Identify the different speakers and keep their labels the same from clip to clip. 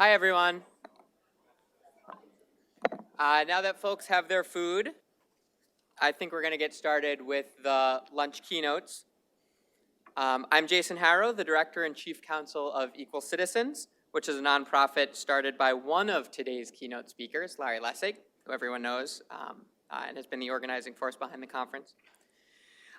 Speaker 1: Hi, everyone. Now that folks have their food, I think we're going to get started with the lunch keynotes. I'm Jason Harrow, the Director and Chief Counsel of Equal Citizens, which is a nonprofit started by one of today's keynote speakers, Larry Lessig, who everyone knows, and has been the organizing force behind the conference.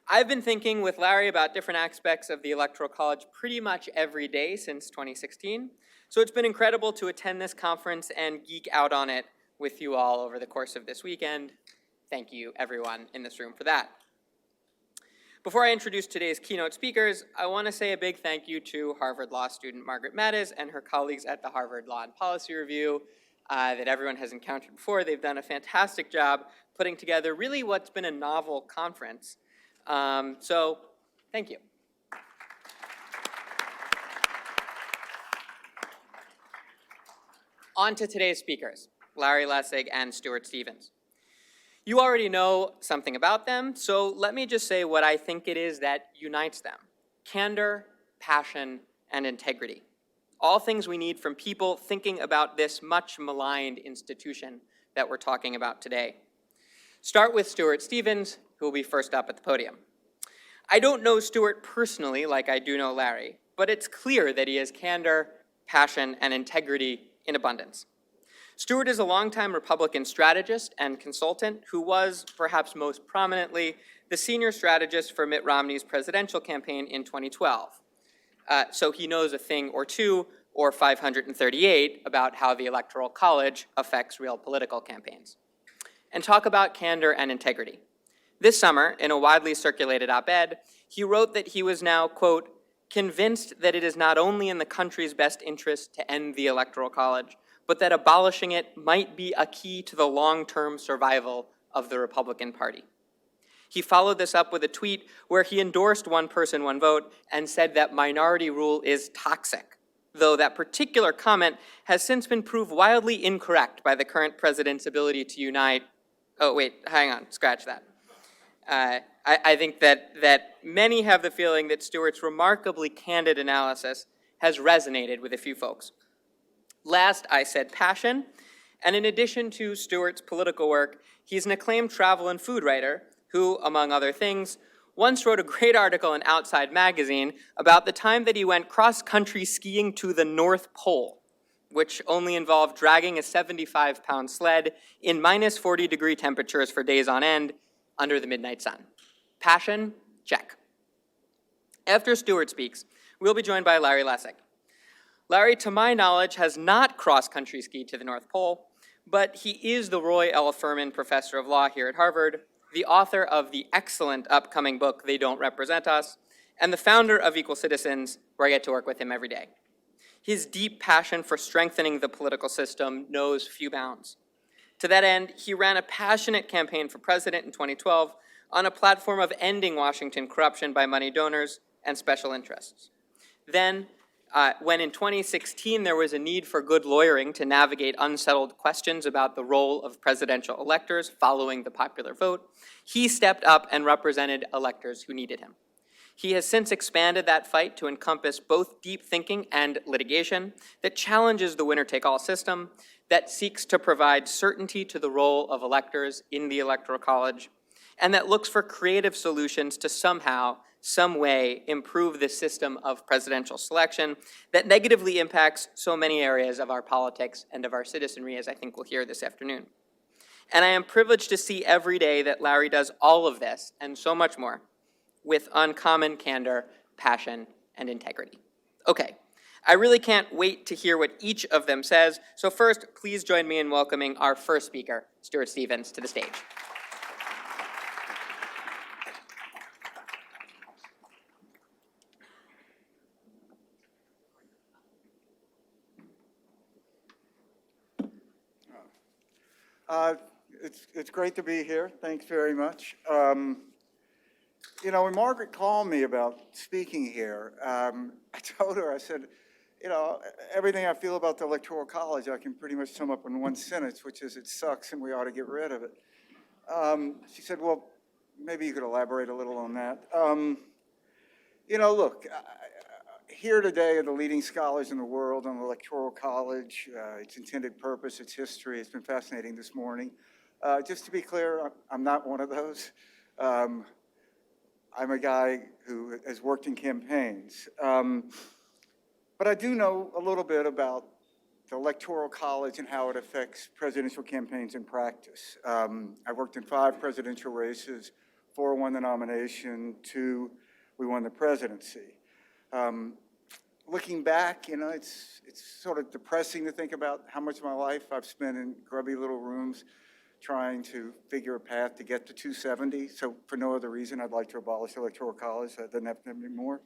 Speaker 1: I've been thinking with Larry about different aspects of the Electoral College pretty much every day since 2016. So it's been incredible to attend this conference and geek out on it with you all over the course of this weekend. Thank you, everyone in this room, for that. Before I introduce today's keynote speakers, I want to say a big thank you to Harvard Law student Margaret Mattis and her colleagues at the Harvard Law and Policy Review that everyone has encountered before. They've done a fantastic job putting together really what's been a novel conference. So thank you. On to today's speakers, Larry Lessig and Stuart Stevens. You already know something about them, so let me just say what I think it is that unites them: candor, passion, and integrity. All things we need from people thinking about this much maligned institution that we're talking about today. Start with Stuart Stevens, who will be first up at the podium. I don't know Stuart personally like I do know Larry, but it's clear that he has candor, passion, and integrity in abundance. Stuart is a longtime Republican strategist and consultant who was, perhaps most prominently, the senior strategist for Mitt Romney's presidential campaign in 2012. So he knows a thing or two, or 538, about how the Electoral College affects real political campaigns. And talk about candor and integrity. This summer, in a widely circulated op-ed, he wrote that he was now, quote, convinced that it is not only in the country's best interest to end the Electoral College, but that abolishing it might be a key to the long-term survival of the Republican Party. He followed this up with a tweet where he endorsed one person, one vote and said that minority rule is toxic, though that particular comment has since been proved wildly incorrect by the current president's ability to unite. Oh, wait, hang on, scratch that. I think that many have the feeling that Stuart's remarkably candid analysis has resonated with a few folks. Last, I said passion, and in addition to Stuart's political work, he's an acclaimed travel and food writer who, among other things, once wrote a great article in Outside Magazine about the time that he went cross-country skiing to the North Pole, which only involved dragging a 75-pound sled in minus 40-degree temperatures for days on end under the midnight sun. Passion, check. After Stuart speaks, we'll be joined by Larry Lessig. Larry, to my knowledge, has not cross-country skied to the North Pole, but he is the Roy L. Furman Professor of Law here at Harvard, the author of the excellent upcoming book, They Don't Represent Us, and the founder of Equal Citizens, where I get to work with him every day. His deep passion for strengthening the political system knows few bounds. To that end, he ran a passionate campaign for president in 2012 on a platform of ending Washington corruption by money donors and special interests. Then, when in 2016 there was a need for good lawyering to navigate unsettled questions about the role of presidential electors following the popular vote, he stepped up and represented electors who needed him. He has since expanded that fight to encompass both deep thinking and litigation that challenges the winner-take-all system, that seeks to provide certainty to the role of electors in the Electoral College, and that looks for creative solutions to somehow, some way, improve the system of presidential selection that negatively impacts so many areas of our politics and of our citizenry, as I think we'll hear this afternoon. And I am privileged to see every day that Larry does all of this, and so much more, with uncommon candor, passion, and integrity. Okay, I really can't wait to hear what each of them says, so first, please join me in welcoming our first speaker, Stuart Stevens, to the stage.
Speaker 2: It's great to be here. Thanks very much. You know, when Margaret called me about speaking here, I told her, I said, you know, everything I feel about the Electoral College, I can pretty much sum up in one sentence, which is it sucks and we ought to get rid of it. She said, well, maybe you could elaborate a little on that. You know, look, here today are the leading scholars in the world on the Electoral College, its intended purpose, its history. It's been fascinating this morning. Just to be clear, I'm not one of those. I'm a guy who has worked in campaigns. But I do know a little bit about the Electoral College and how it affects presidential campaigns in practice. I worked in 5 presidential races, 4 won the nomination, 2 we won the presidency. Looking back, you know, it's sort of depressing to think about how much of my life I've spent in grubby little rooms trying to figure a path to get to 270. So for no other reason, I'd like to abolish the Electoral College. That doesn't have to be more.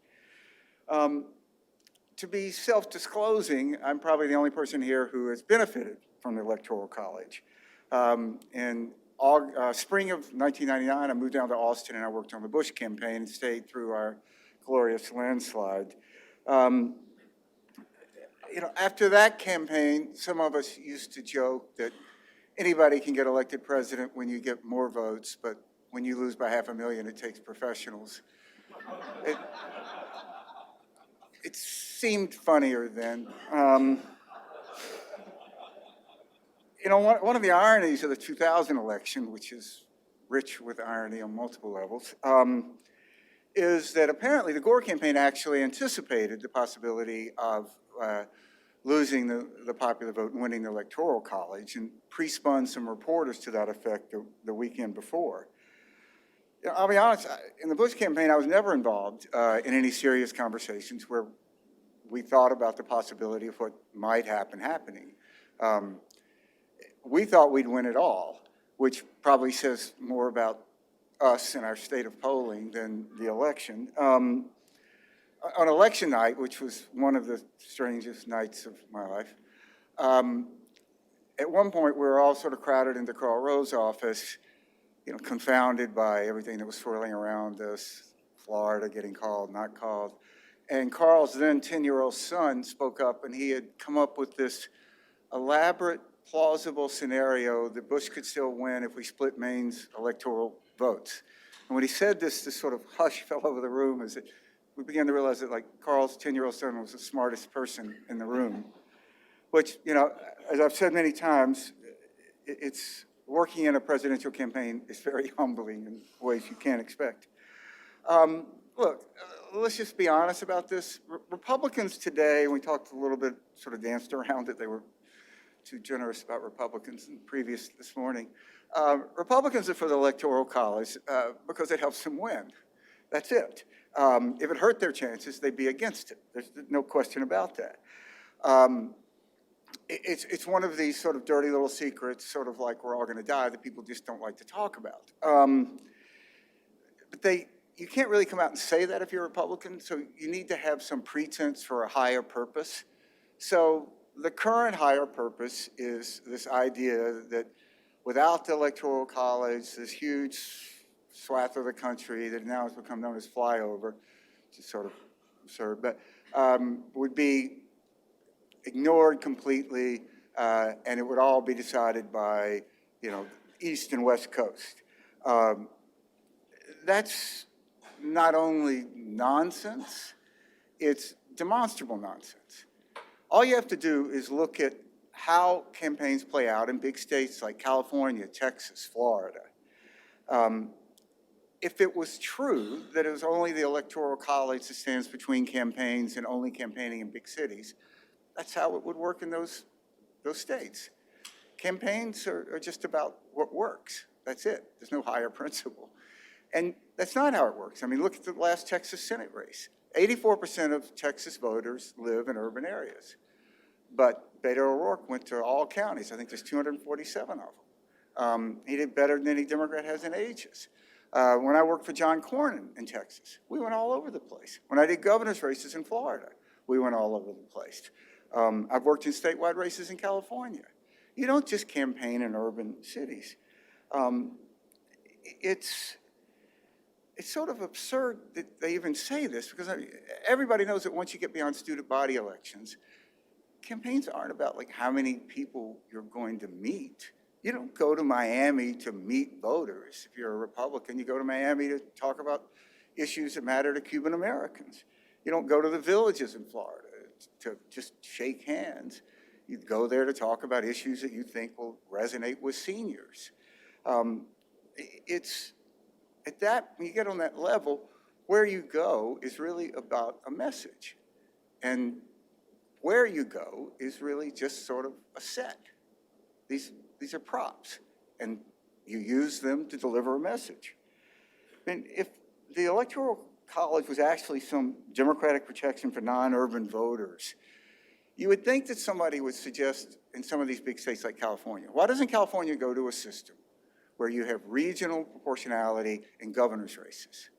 Speaker 2: To be self-disclosing, I'm probably the only person here who has benefited from the Electoral College. In spring of 1999, I moved down to Austin and I worked on the Bush campaign and stayed through our glorious landslide. You know, after that campaign, some of us used to joke that anybody can get elected president when you get more votes, but when you lose by 500,000, it takes professionals. It seemed funnier then. You know, one of the ironies of the 2000 election, which is rich with irony on multiple levels, is that apparently the Gore campaign actually anticipated the possibility of losing the popular vote and winning the Electoral College and pre-spun some reporters to that effect the weekend before. You know, I'll be honest, in the Bush campaign, I was never involved in any serious conversations where we thought about the possibility of what might happen happening. We thought we'd win it all, which probably says more about us and our state of polling than the election. On election night, which was one of the strangest nights of my life, at one point we were all sort of crowded into Karl Rove's office, you know, confounded by everything that was swirling around us, Florida getting called, not called. And Karl's then 10-year-old son spoke up, and he had come up with this elaborate, plausible scenario that Bush could still win if we split Maine's electoral votes. And when he said this sort of hush fell over the room as we began to realize that, like, Karl's 10-year-old son was the smartest person in the room, which, you know, as I've said many times, it's working in a presidential campaign is very humbling in ways you can't expect. Look, let's just be honest about this. Republicans today, we talked a little bit, sort of danced around it. They were too generous about Republicans this morning. Republicans are for the Electoral College because it helps them win. That's it. If it hurt their chances, they'd be against it. There's no question about that. It's one of these sort of dirty little secrets, sort of like we're all going to die, that people just don't like to talk about. But you can't really come out and say that if you're a Republican, so you need to have some pretense for a higher purpose. So the current higher purpose is this idea that without the Electoral College, this huge swath of the country that now has become known as flyover, which is sort of absurd, but would be ignored completely, and it would all be decided by, you know, East and West Coast. That's not only nonsense, it's demonstrable nonsense. All you have to do is look at how campaigns play out in big states like California, Texas, Florida. If it was true that it was only the Electoral College that stands between campaigns and only campaigning in big cities, that's how it would work in those states. Campaigns are just about what works. That's it. There's no higher principle. And that's not how it works. I mean, look at the last Texas Senate race. 84% of Texas voters live in urban areas. But Beto O'Rourke went to all counties. I think there's 247 of them. He did better than any Democrat has in ages. When I worked for John Cornyn in Texas, we went all over the place. When I did governor's races in Florida, we went all over the place. I've worked in statewide races in California. You don't just campaign in urban cities. It's sort of absurd that they even say this, because everybody knows that once you get beyond student body elections, campaigns aren't about like how many people you're going to meet. You don't go to Miami to meet voters. If you're a Republican, you go to Miami to talk about issues that matter to Cuban Americans. You don't go to the villages in Florida to just shake hands. You go there to talk about issues that you think will resonate with seniors. It's at that, when you get on that level, where you go is really about a message. And where you go is really just sort of a set. These are props, and you use them to deliver a message. And if the Electoral College was actually some democratic protection for non-urban voters, you would think that somebody would suggest in some of these big states like California, why doesn't California go to a system where you have regional proportionality in governor's races?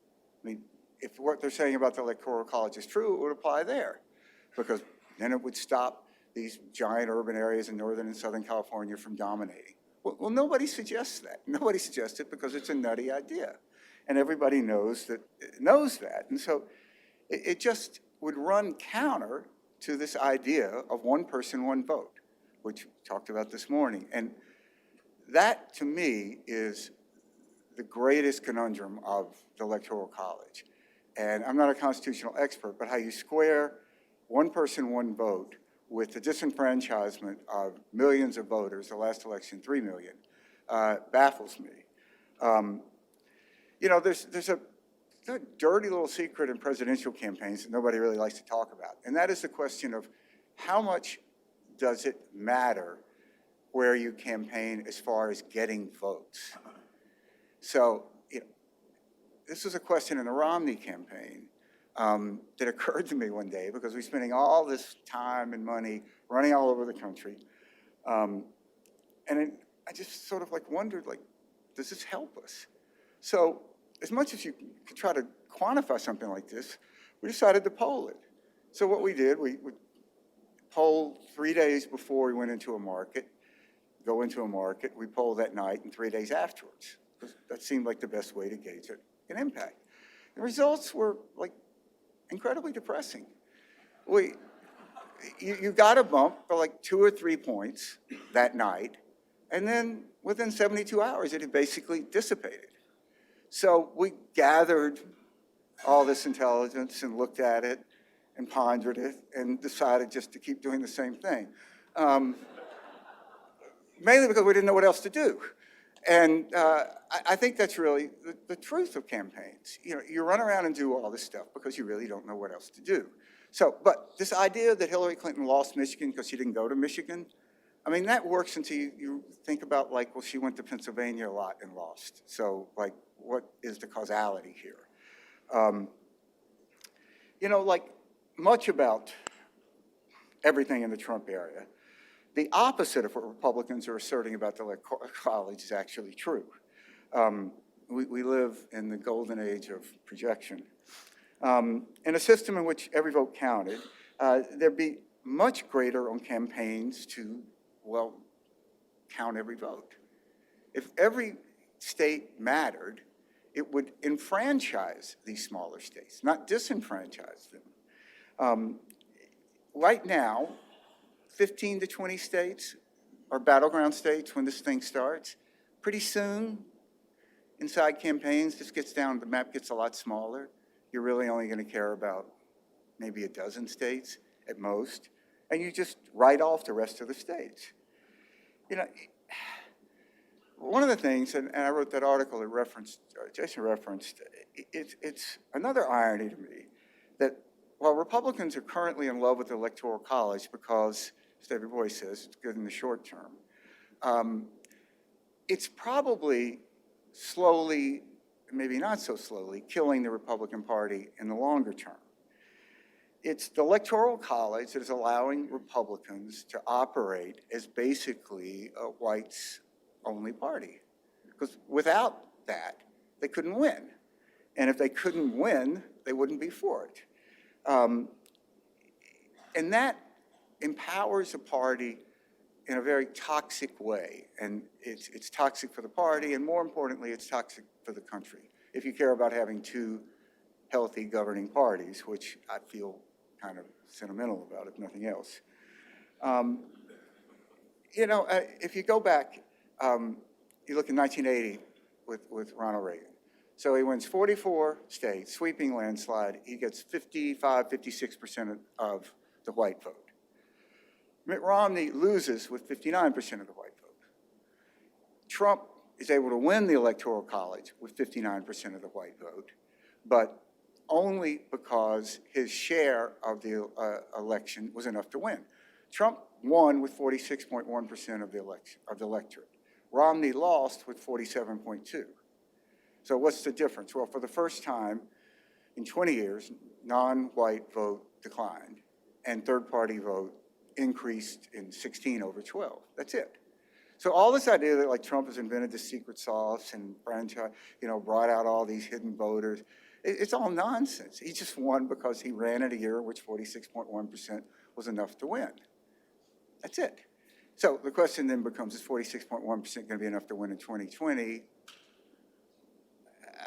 Speaker 2: I mean, if what they're saying about the Electoral College is true, it would apply there, because then it would stop these giant urban areas in Northern and Southern California from dominating. Well, nobody suggests that. Nobody suggests it because it's a nutty idea. And everybody knows that. And so it just would run counter to this idea of one person, one vote, which we talked about this morning. And that, to me, is the greatest conundrum of the Electoral College. And I'm not a constitutional expert, but how you square one person, one vote with the disenfranchisement of millions of voters, the last election, 3 million, baffles me. You know, there's a dirty little secret in presidential campaigns that nobody really likes to talk about, and that is the question of how much does it matter where you campaign as far as getting votes. So, you know, this was a question in the Romney campaign that occurred to me one day because we're spending all this time and money running all over the country. I just sort of like wondered, like, does this help us? So as much as you could try to quantify something like this, we decided to poll it. So what we did, we would poll 3 days before we went into a market, go into a market, we poll that night and 3 days afterwards, because that seemed like the best way to gauge it, an impact. The results were like incredibly depressing. You got a bump for like 2 or 3 points that night, and then within 72 hours, it had basically dissipated. So we gathered all this intelligence and looked at it and pondered it and decided just to keep doing the same thing. Mainly because we didn't know what else to do. And I think that's really the truth of campaigns. You know, you run around and do all this stuff because you really don't know what else to do. So, but this idea that Hillary Clinton lost Michigan because she didn't go to Michigan, I mean, that works until you think about, like, well, she went to Pennsylvania a lot and lost. So, like, what is the causality here? You know, like, much about everything in the Trump area, the opposite of what Republicans are asserting about the Electoral College is actually true. We live in the golden age of projection. In a system in which every vote counted, there'd be much greater on campaigns to, well, count every vote. If every state mattered, it would enfranchise these smaller states, not disenfranchise them. Right now, 15 to 20 states are battleground states when this thing starts. Pretty soon, inside campaigns, this gets down, the map gets a lot smaller. You're really only going to care about maybe a dozen states at most, and you just write off the rest of the states. You know, one of the things, and I wrote that article that referenced, Jason referenced, it's another irony to me that while Republicans are currently in love with the Electoral College because, as David Boyce says, it's good in the short term, it's probably slowly, maybe not so slowly, killing the Republican Party in the longer term. It's the Electoral College that is allowing Republicans to operate as basically a whites-only party. Because without that, they couldn't win. And if they couldn't win, they wouldn't be for it. And that empowers a party in a very toxic way. And it's toxic for the party, and more importantly, it's toxic for the country. If you care about having two healthy governing parties, which I feel kind of sentimental about, if nothing else. You know, if you go back, you look in 1980 with Ronald Reagan. So he wins 44 states, sweeping landslide. He gets 55, 56% of the white vote. Mitt Romney loses with 59% of the white vote. Trump is able to win the Electoral College with 59% of the white vote, but only because his share of the election was enough to win. Trump won with 46.1% of the electorate. Romney lost with 47.2. So what's the difference? Well, for the first time in 20 years, non-white vote declined, and third-party vote increased in 16 over 12. That's it. So all this idea that like Trump has invented the secret sauce and brought out all these hidden voters, it's all nonsense. He just won because he ran in a year in which 46.1% was enough to win. That's it. So the question then becomes, is 46.1% going to be enough to win in 2020?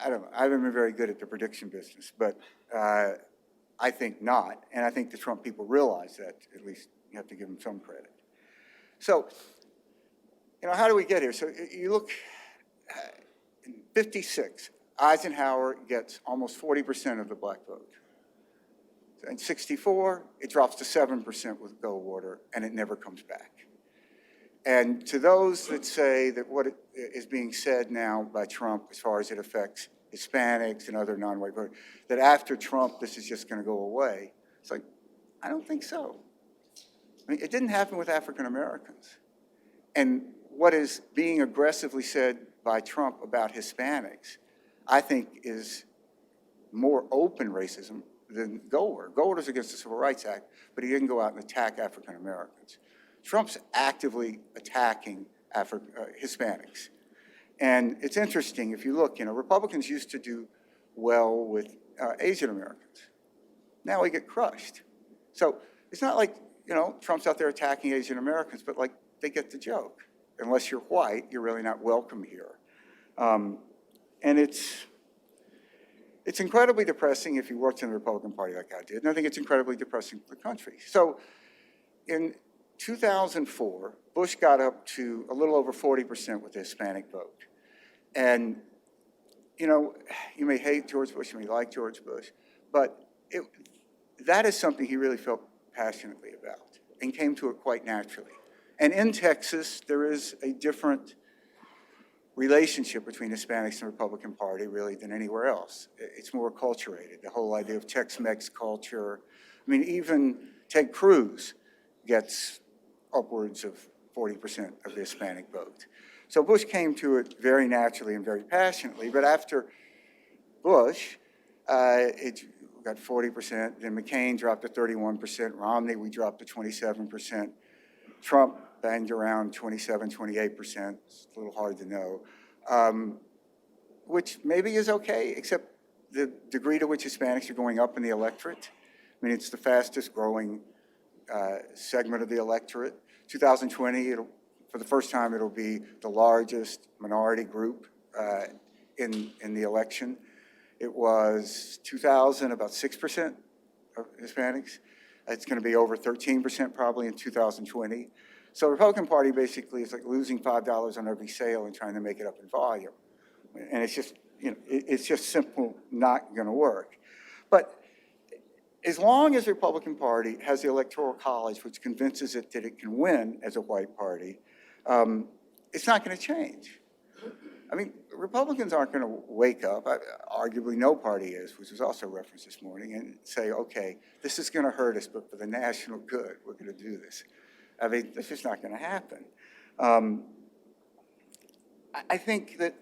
Speaker 2: I don't know. I haven't been very good at the prediction business, but I think not. And I think the Trump people realize that. At least you have to give them some credit. So, how do we get here? So you look, in 56, Eisenhower gets almost 40% of the black vote. In 64, it drops to 7% with Goldwater, and it never comes back. And to those that say that what is being said now by Trump as far as it affects Hispanics and other non-white voters, that after Trump, this is just going to go away, it's like, I don't think so. I mean, it didn't happen with African Americans. And what is being aggressively said by Trump about Hispanics, I think, is more open racism than Goldwater. Goldwater's against the Civil Rights Act, but he didn't go out and attack African Americans. Trump's actively attacking Hispanics. And it's interesting, if you look, Republicans used to do well with Asian Americans. Now we get crushed. So it's not like, Trump's out there attacking Asian Americans, but like they get the joke. Unless you're white, you're really not welcome here. And it's incredibly depressing if you worked in the Republican Party like I did, and I think it's incredibly depressing for the country. So in 2004, Bush got up to a little over 40% with the Hispanic vote. And, you may hate George Bush, you may like George Bush, but that is something he really felt passionately about and came to it quite naturally. And in Texas, there is a different relationship between Hispanics and the Republican Party, really, than anywhere else. It's more acculturated, the whole idea of Tex-Mex culture. I mean, even Ted Cruz gets upwards of 40% of the Hispanic vote. So Bush came to it very naturally and very passionately, but after Bush, it got 40%, then McCain dropped to 31%, Romney, we dropped to 27%, Trump banged around 27, 28%, it's a little hard to know, which maybe is okay, except the degree to which Hispanics are going up in the electorate. I mean, it's the fastest growing segment of the electorate. 2020, for the first time, it'll be the largest minority group in the election. It was 2000, about 6% of Hispanics. It's going to be over 13% probably in 2020. So the Republican Party basically is like losing $5 on every sale and trying to make it up in volume. And it's just, it's just simple not going to work. But as long as the Republican Party has the Electoral College, which convinces it that it can win as a white party, it's not going to change. I mean, Republicans aren't going to wake up, arguably no party is, which was also referenced this morning, and say, okay, this is going to hurt us, but for the national good, we're going to do this. I mean, that's just not going to happen. I think that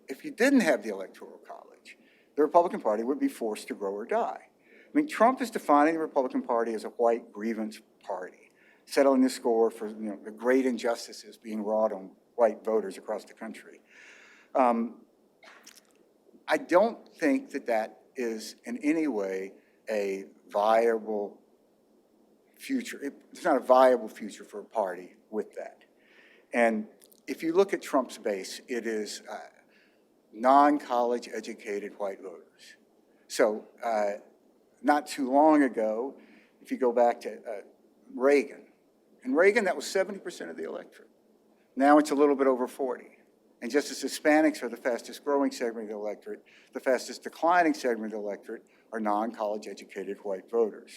Speaker 2: if you didn't have the Electoral College, the Republican Party would be forced to grow or die. I mean, Trump is defining the Republican Party as a white grievance party, settling the score for the great injustices being wrought on white voters across the country. I don't think that that is in any way a viable future. It's not a viable future for a party with that. And if you look at Trump's base, it is non-college educated white voters. So not too long ago, if you go back to Reagan, in Reagan that was 70% of the electorate. Now it's a little bit over 40. And just as Hispanics are the fastest growing segment of the electorate, the fastest declining segment of the electorate are non-college educated white voters.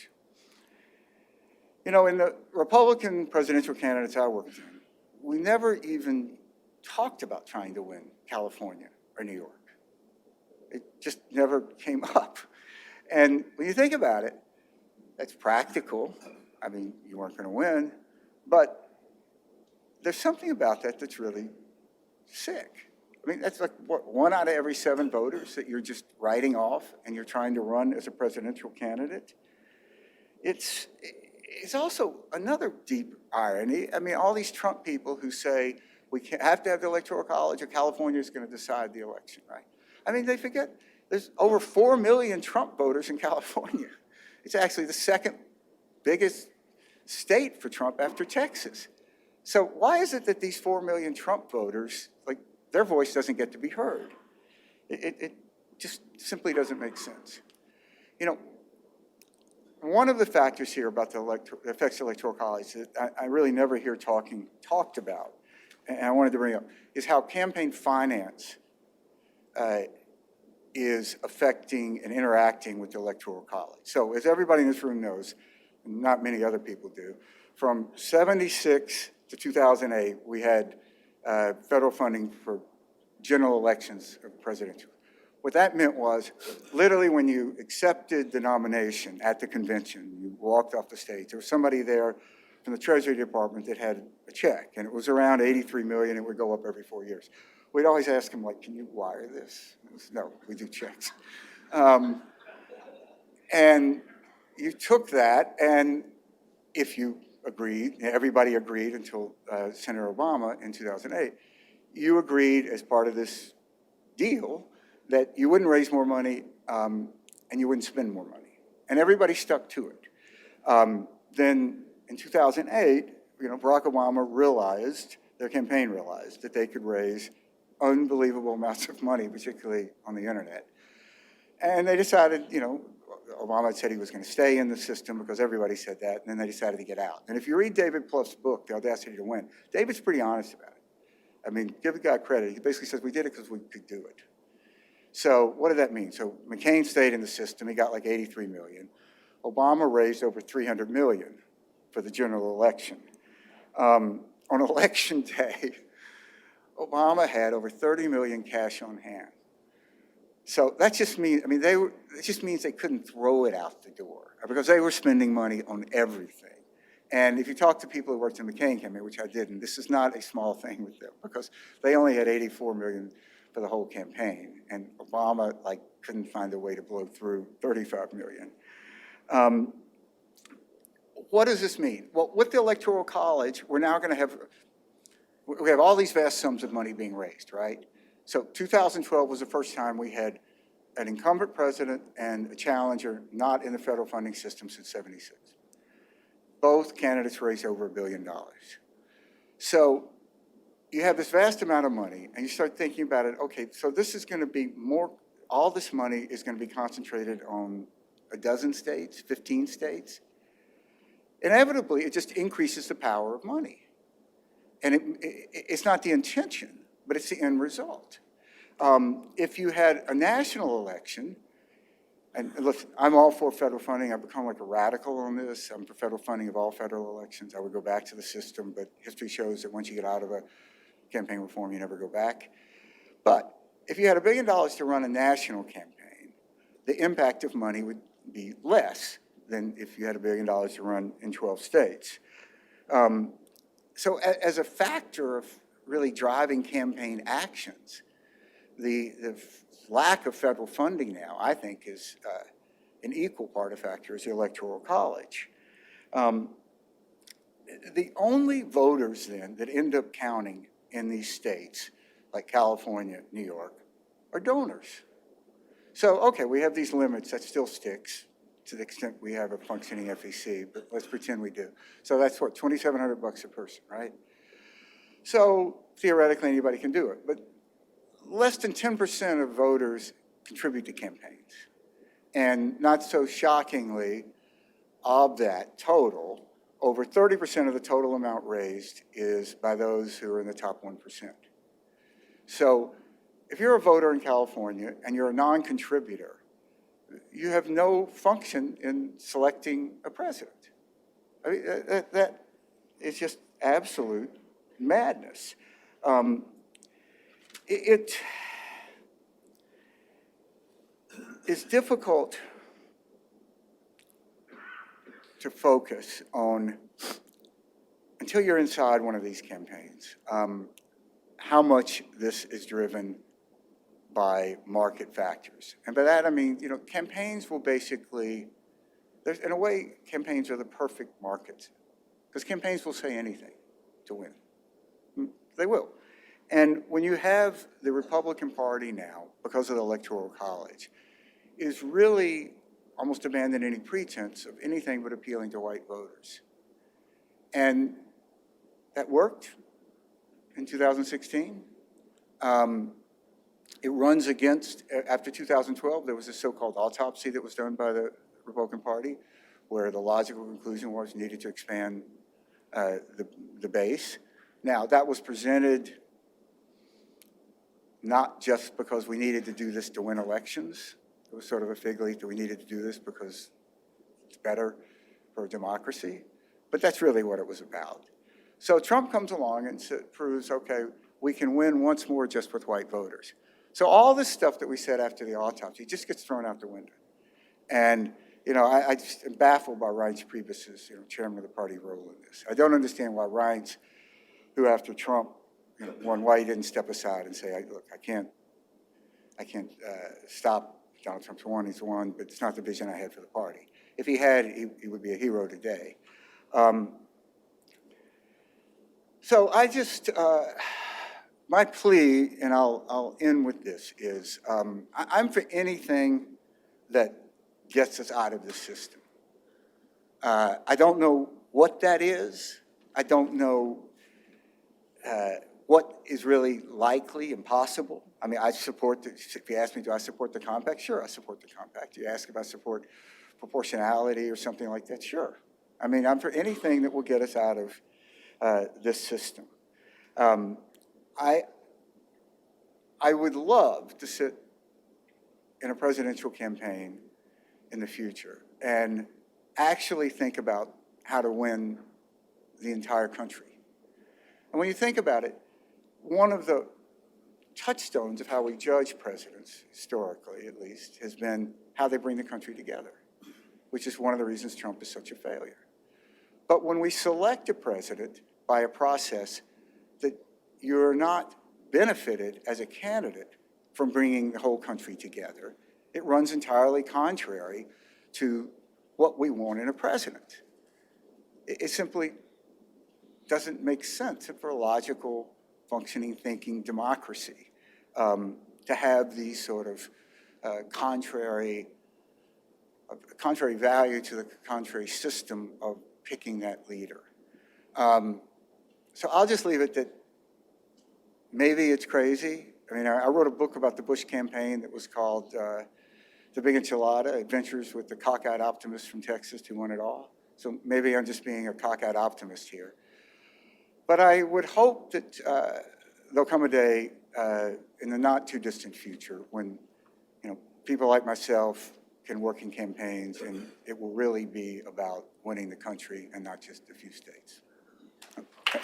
Speaker 2: You know, in the Republican presidential candidates I worked in, we never even talked about trying to win California or New York. It just never came up. And when you think about it, that's practical. I mean, you weren't going to win, but there's something about that that's really sick. I mean, that's like, what, 1 out of every 7 voters that you're just writing off and you're trying to run as a presidential candidate? It's also another deep irony. I mean, all these Trump people who say we have to have the Electoral College or California is going to decide the election, right? I mean, they forget there's over 4 million Trump voters in California. It's actually the second biggest state for Trump after Texas. So why is it that these 4 million Trump voters, like, their voice doesn't get to be heard? It just simply doesn't make sense. You know, one of the factors here about the effects of Electoral College that I really never hear talked about, and I wanted to bring up, is how campaign finance is affecting and interacting with the Electoral College. So as everybody in this room knows, and not many other people do, from 76 to 2008, we had federal funding for general elections of presidential. What that meant was, literally when you accepted the nomination at the convention, you walked off the stage, there was somebody there from the Treasury Department that had a check, and it was around $83 million, it would go up every 4 years. We'd always ask them, like, can you wire this? No, we do checks. And you took that, and if you agreed, everybody agreed until Senator Obama in 2008, you agreed as part of this deal that you wouldn't raise more money and you wouldn't spend more money. And everybody stuck to it. Then in 2008, you know, Barack Obama realized, their campaign realized, that they could raise unbelievable amounts of money, particularly on the internet. And they decided, you know, Obama had said he was going to stay in the system because everybody said that, and then they decided to get out. And if you read David Plouffe's book, The Audacity to Win, David's pretty honest about it. I mean, give the guy credit. He basically says, we did it because we could do it. So what did that mean? So McCain stayed in the system. He got like 83 million. Obama raised over 300 million for the general election. On election day, Obama had over 30 million cash on hand. So that just means, I mean, it just means they couldn't throw it out the door because they were spending money on everything. And if you talk to people who worked in the McCain campaign, which I didn't, this is not a small thing with them because they only had 84 million for the whole campaign. And Obama, like, couldn't find a way to blow through 35 million. What does this mean? Well, with the Electoral College, we're now going to have, we have all these vast sums of money being raised, right? So 2012 was the first time we had an incumbent president and a challenger not in the federal funding system since '76. Both candidates raised over $1 billion. So you have this vast amount of money, and you start thinking about it, okay, so this is going to be more, all this money is going to be concentrated on a dozen states, 15 states. Inevitably, it just increases the power of money. And it's not the intention, but it's the end result. If you had a national election, and look, I'm all for federal funding. I've become like a radical on this. I'm for federal funding of all federal elections. I would go back to the system, but history shows that once you get out of a campaign reform, you never go back. But if you had $1 billion to run a national campaign, the impact of money would be less than if you had $1 billion to run in 12 states. So as a factor of really driving campaign actions, the lack of federal funding now, I think, is an equal part of factor is the Electoral College. The only voters then that end up counting in these states, like California, New York, are donors. So, okay, we have these limits, that still sticks to the extent we have a functioning FEC, but let's pretend we do. So that's what, $2,700 a person, right? So theoretically, anybody can do it, but less than 10% of voters contribute to campaigns. And not so shockingly, of that total, over 30% of the total amount raised is by those who are in the top 1%. So if you're a voter in California and you're a non-contributor, you have no function in selecting a president. I mean, that is just absolute madness. It is difficult to focus on, until you're inside one of these campaigns, how much this is driven by market factors. And by that I mean, campaigns will basically, in a way, campaigns are the perfect market, because campaigns will say anything to win. They will. And when you have the Republican Party now, because of the Electoral College, is really almost abandoned any pretense of anything but appealing to white voters. And that worked in 2016. It runs against, after 2012, there was a so-called autopsy that was done by the Republican Party, where the logical conclusion was needed to expand the base. Now, that was presented not just because we needed to do this to win elections. It was sort of a fig leaf that we needed to do this because it's better for democracy. But that's really what it was about. So Trump comes along and proves, okay, we can win once more just with white voters. So all this stuff that we said after the autopsy just gets thrown out the window. And I just am baffled by Reince Priebus's, chairman of the party, role in this. I don't understand why Reince, who after Trump won, why he didn't step aside and say, look, I can't stop Donald Trump's won, he's won, but it's not the vision I had for the party. If he had, he would be a hero today. So I just, my plea, and I'll end with this, is I'm for anything that gets us out of the system. I don't know what that is. I don't know what is really likely and possible. I mean, I support, if you ask me, do I support the compact? Sure, I support the compact. You ask if I support proportionality or something like that? Sure. I mean, I'm for anything that will get us out of this system. I would love to sit in a presidential campaign in the future and actually think about how to win the entire country. And when you think about it, one of the touchstones of how we judge presidents, historically at least, has been how they bring the country together, which is one of the reasons Trump is such a failure. But when we select a president by a process that you're not benefited as a candidate from bringing the whole country together, it runs entirely contrary to what we want in a president. It simply doesn't make sense for a logical, functioning, thinking democracy to have these sort of contrary value to the contrary system of picking that leader. So I'll just leave it that maybe it's crazy. I mean, I wrote a book about the Bush campaign that was called The Big Enchilada, Adventures with the Cockeyed Optimist from Texas Who Won It All. So maybe I'm just being a cockeyed optimist here. But I would hope that there'll come a day in the not too distant future when people like myself can work in campaigns and it will really be about winning the country and not just a few states. Okay.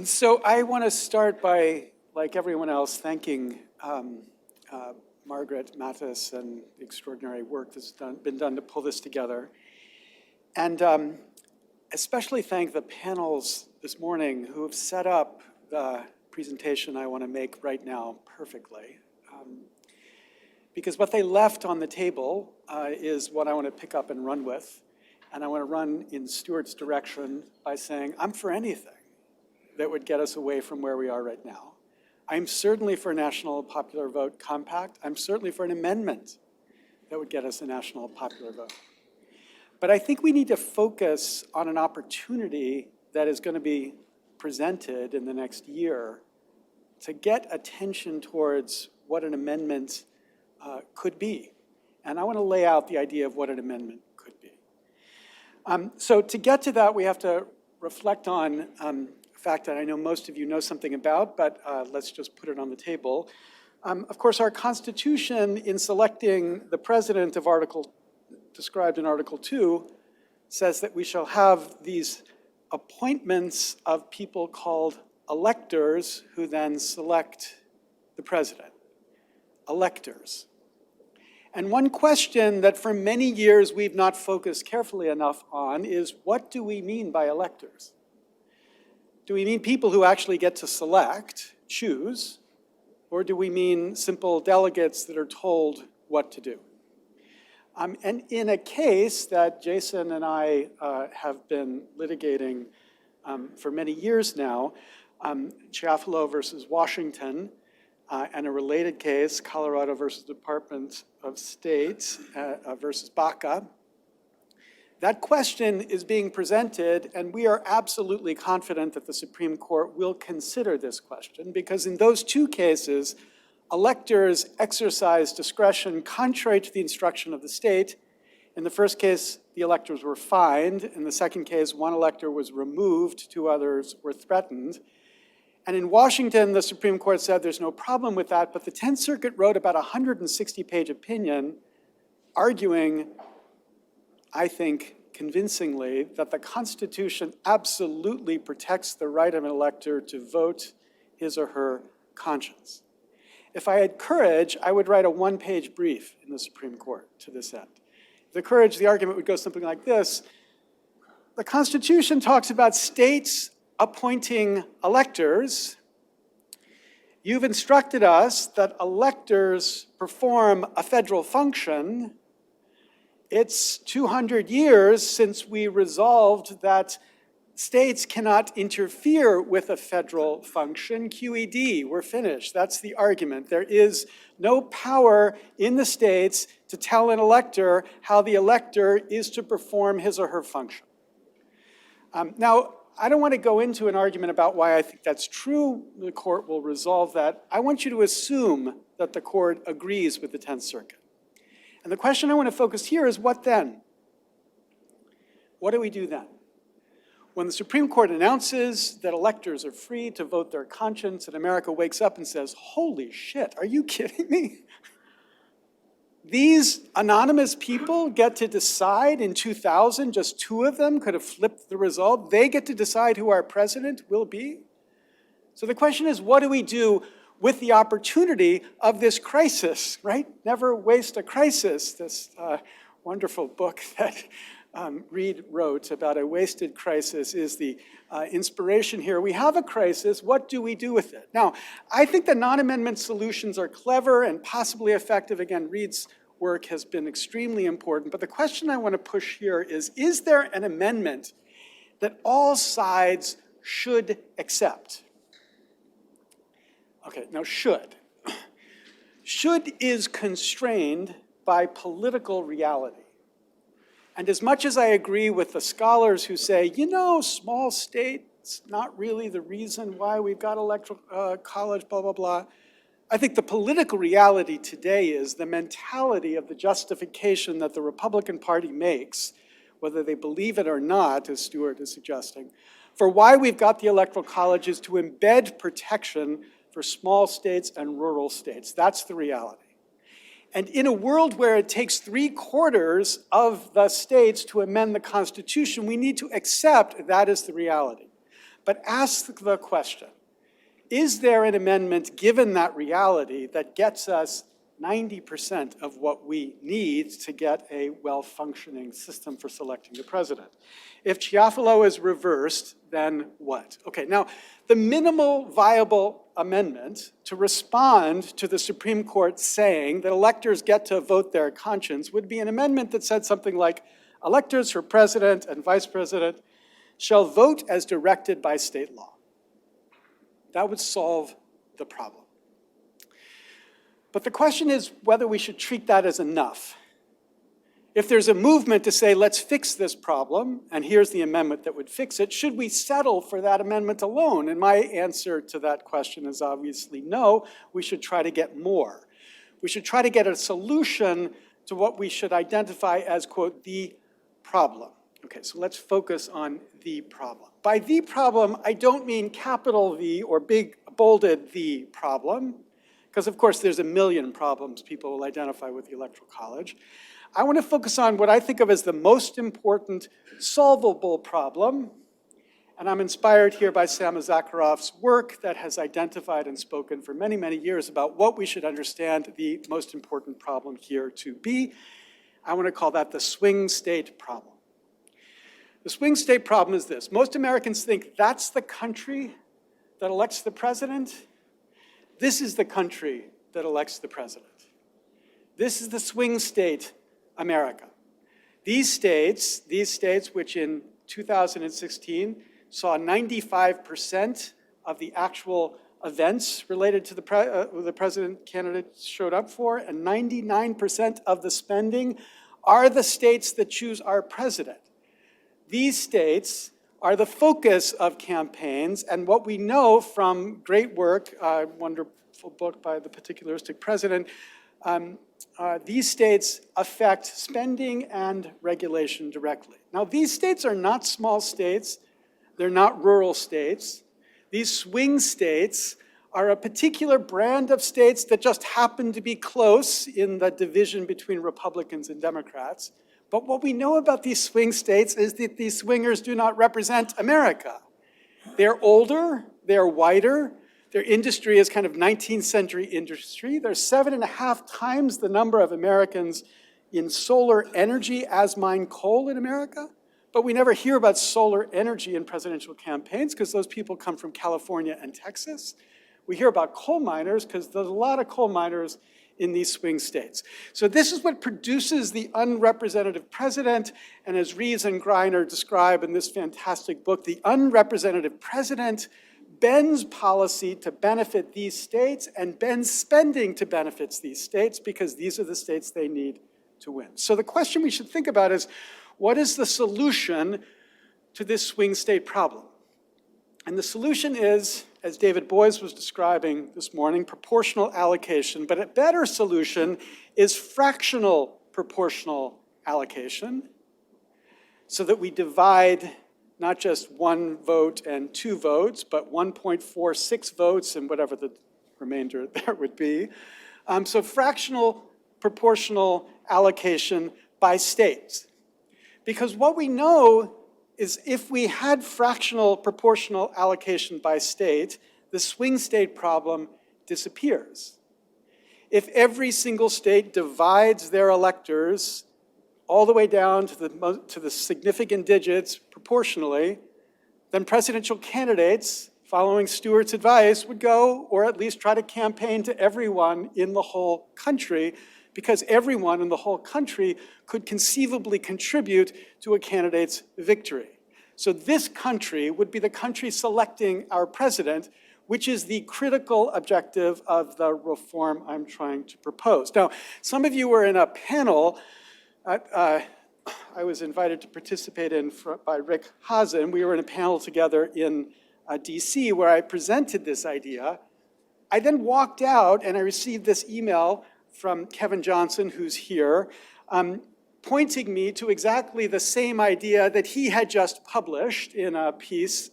Speaker 3: So I want to start by, like everyone else, thanking Margaret Mattis and the extraordinary work that's been done to pull this together. And especially thank the panels this morning who have set up the presentation I want to make right now perfectly. Because what they left on the table is what I want to pick up and run with. And I want to run in Stuart's direction by saying, I'm for anything that would get us away from where we are right now. I'm certainly for a national popular vote compact. I'm certainly for an amendment that would get us a national popular vote. But I think we need to focus on an opportunity that is going to be presented in the next year to get attention towards what an amendment could be. And I want to lay out the idea of what an amendment could be. So to get to that, we have to reflect on a fact that I know most of you know something about, but let's just put it on the table. Of course, our Constitution, in selecting the president of described in Article 2, says that we shall have these appointments of people called electors who then select the president. Electors. And one question that for many years we've not focused carefully enough on is, what do we mean by electors? Do we mean people who actually get to select, choose, or do we mean simple delegates that are told what to do? And in a case that Jason and I have been litigating for many years now, Chiafalo versus Washington, and a related case, Colorado versus Department of State versus Baca. That question is being presented, and we are absolutely confident that the Supreme Court will consider this question, because in those two cases, electors exercise discretion contrary to the instruction of the state. In the first case, the electors were fined. In the second case, one elector was removed, two others were threatened. And in Washington, the Supreme Court said there's no problem with that, but the 10th Circuit wrote about a 160-page opinion arguing, I think, convincingly, that the Constitution absolutely protects the right of an elector to vote his or her conscience. If I had courage, I would write a one-page brief in the Supreme Court to this end. The courage, the argument would go something like this. The Constitution talks about states appointing electors. You've instructed us that electors perform a federal function. It's 200 years since we resolved that states cannot interfere with a federal function. QED, we're finished. That's the argument. There is no power in the states to tell an elector how the elector is to perform his or her function. Now, I don't want to go into an argument about why I think that's true. The court will resolve that. I want you to assume that the court agrees with the 10th Circuit. And the question I want to focus here is, what then? What do we do then? When the Supreme Court announces that electors are free to vote their conscience and America wakes up and says, holy shit, are you kidding me? These anonymous people get to decide in 2000, just two of them could have flipped the result. They get to decide who our president will be. So the question is, what do we do with the opportunity of this crisis, right? Never waste a crisis, this wonderful book that Reed wrote about a wasted crisis is the inspiration here. We have a crisis, what do we do with it? Now, I think the non-amendment solutions are clever and possibly effective. Again, Reed's work has been extremely important, but the question I want to push here is there an amendment that all sides should accept? Okay, now should. Should is constrained by political reality. And as much as I agree with the scholars who say, you know, small states, not really the reason why we've got electoral college, blah, blah, blah. I think the political reality today is the mentality of the justification that the Republican Party makes, whether they believe it or not, as Stuart is suggesting, for why we've got the electoral college is to embed protection for small states and rural states. That's the reality. And in a world where it takes 3/4 of the states to amend the Constitution, we need to accept that is the reality. But ask the question, is there an amendment given that reality that gets us 90% of what we need to get a well-functioning system for selecting the president? If Chiafalo is reversed, then what? Okay, now the minimal viable amendment to respond to the Supreme Court saying that electors get to vote their conscience would be an amendment that said something like, electors for president and vice president shall vote as directed by state law. That would solve the problem. But the question is whether we should treat that as enough. If there's a movement to say, let's fix this problem, and here's the amendment that would fix it, should we settle for that amendment alone? And my answer to that question is obviously no. We should try to get more. We should try to get a solution to what we should identify as, quote, the problem. Okay, so let's focus on the problem. By the problem, I don't mean capital V or big bolded the problem, because of course there's a million problems people will identify with the Electoral College. I want to focus on what I think of as the most important solvable problem, and I'm inspired here by Sam Zakharov's work that has identified and spoken for many, many years about what we should understand the most important problem here to be. I want to call that the swing state problem. The swing state problem is this. Most Americans think that's the country that elects the president. This is the country that elects the president. This is the swing state America. These states which in 2016 saw 95% of the actual events related to the president candidates showed up for, and 99% of the spending, are the states that choose our president. These states are the focus of campaigns, and what we know from great work, a wonderful book by the particularistic president, these states affect spending and regulation directly. Now, these states are not small states. They're not rural states. These swing states are a particular brand of states that just happen to be close in the division between Republicans and Democrats. But what we know about these swing states is that these swingers do not represent America. They're older, they're whiter, their industry is kind of 19th century industry. There's 7.5 times the number of Americans in solar energy as mine coal in America. But we never hear about solar energy in presidential campaigns because those people come from California and Texas. We hear about coal miners because there's a lot of coal miners in these swing states. So this is what produces the unrepresentative president, and as Reeves and Greiner describe in this fantastic book, the unrepresentative president bends policy to benefit these states and bends spending to benefit these states because these are the states they need to win. So the question we should think about is, what is the solution to this swing state problem? And the solution is, as David Boies was describing this morning, proportional allocation. But a better solution is fractional proportional allocation so that we divide not just 1 vote and 2 votes, but 1.46 votes and whatever the remainder there would be. So fractional proportional allocation by states. Because what we know is if we had fractional proportional allocation by state, the swing state problem disappears. If every single state divides their electors all the way down to the significant digits proportionally, then presidential candidates, following Stuart's advice, would go, or at least try to campaign to everyone in the whole country, because everyone in the whole country could conceivably contribute to a candidate's victory. So this country would be the country selecting our president, which is the critical objective of the reform I'm trying to propose. Now, some of you were in a panel I was invited to participate in by Rick Hazen. We were in a panel together in DC where I presented this idea. I then walked out and I received this email from Kevin Johnson, who's here, pointing me to exactly the same idea that he had just published in a piece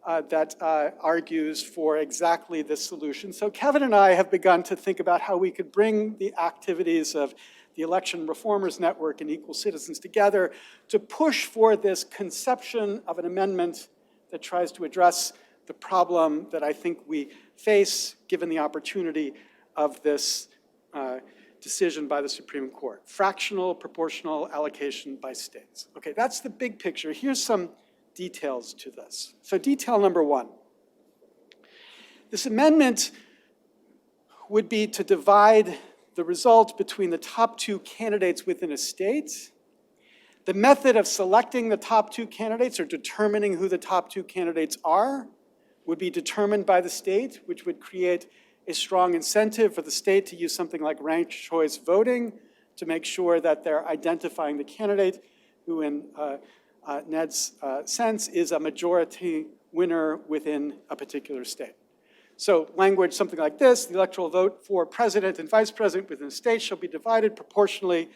Speaker 3: that argues for exactly this solution. So Kevin and I have begun to think about how we could bring the activities of the Election Reformers Network and Equal Citizens together to push for this conception of an amendment that tries to address the problem that I think we face given the opportunity of this decision by the Supreme Court. Fractional proportional allocation by states. Okay, that's the big picture. Here's some details to this. So detail number 1. This amendment would be to divide the result between the top 2 candidates within a state. The method of selecting the top 2 candidates or determining who the top 2 candidates are would be determined by the state, which would create a strong incentive for the state to use something like ranked choice voting to make sure that they're identifying the candidate who, in Ned's sense, is a majority winner within a particular state. So language something like this: the electoral vote for president and vice president within a state shall be divided proportionally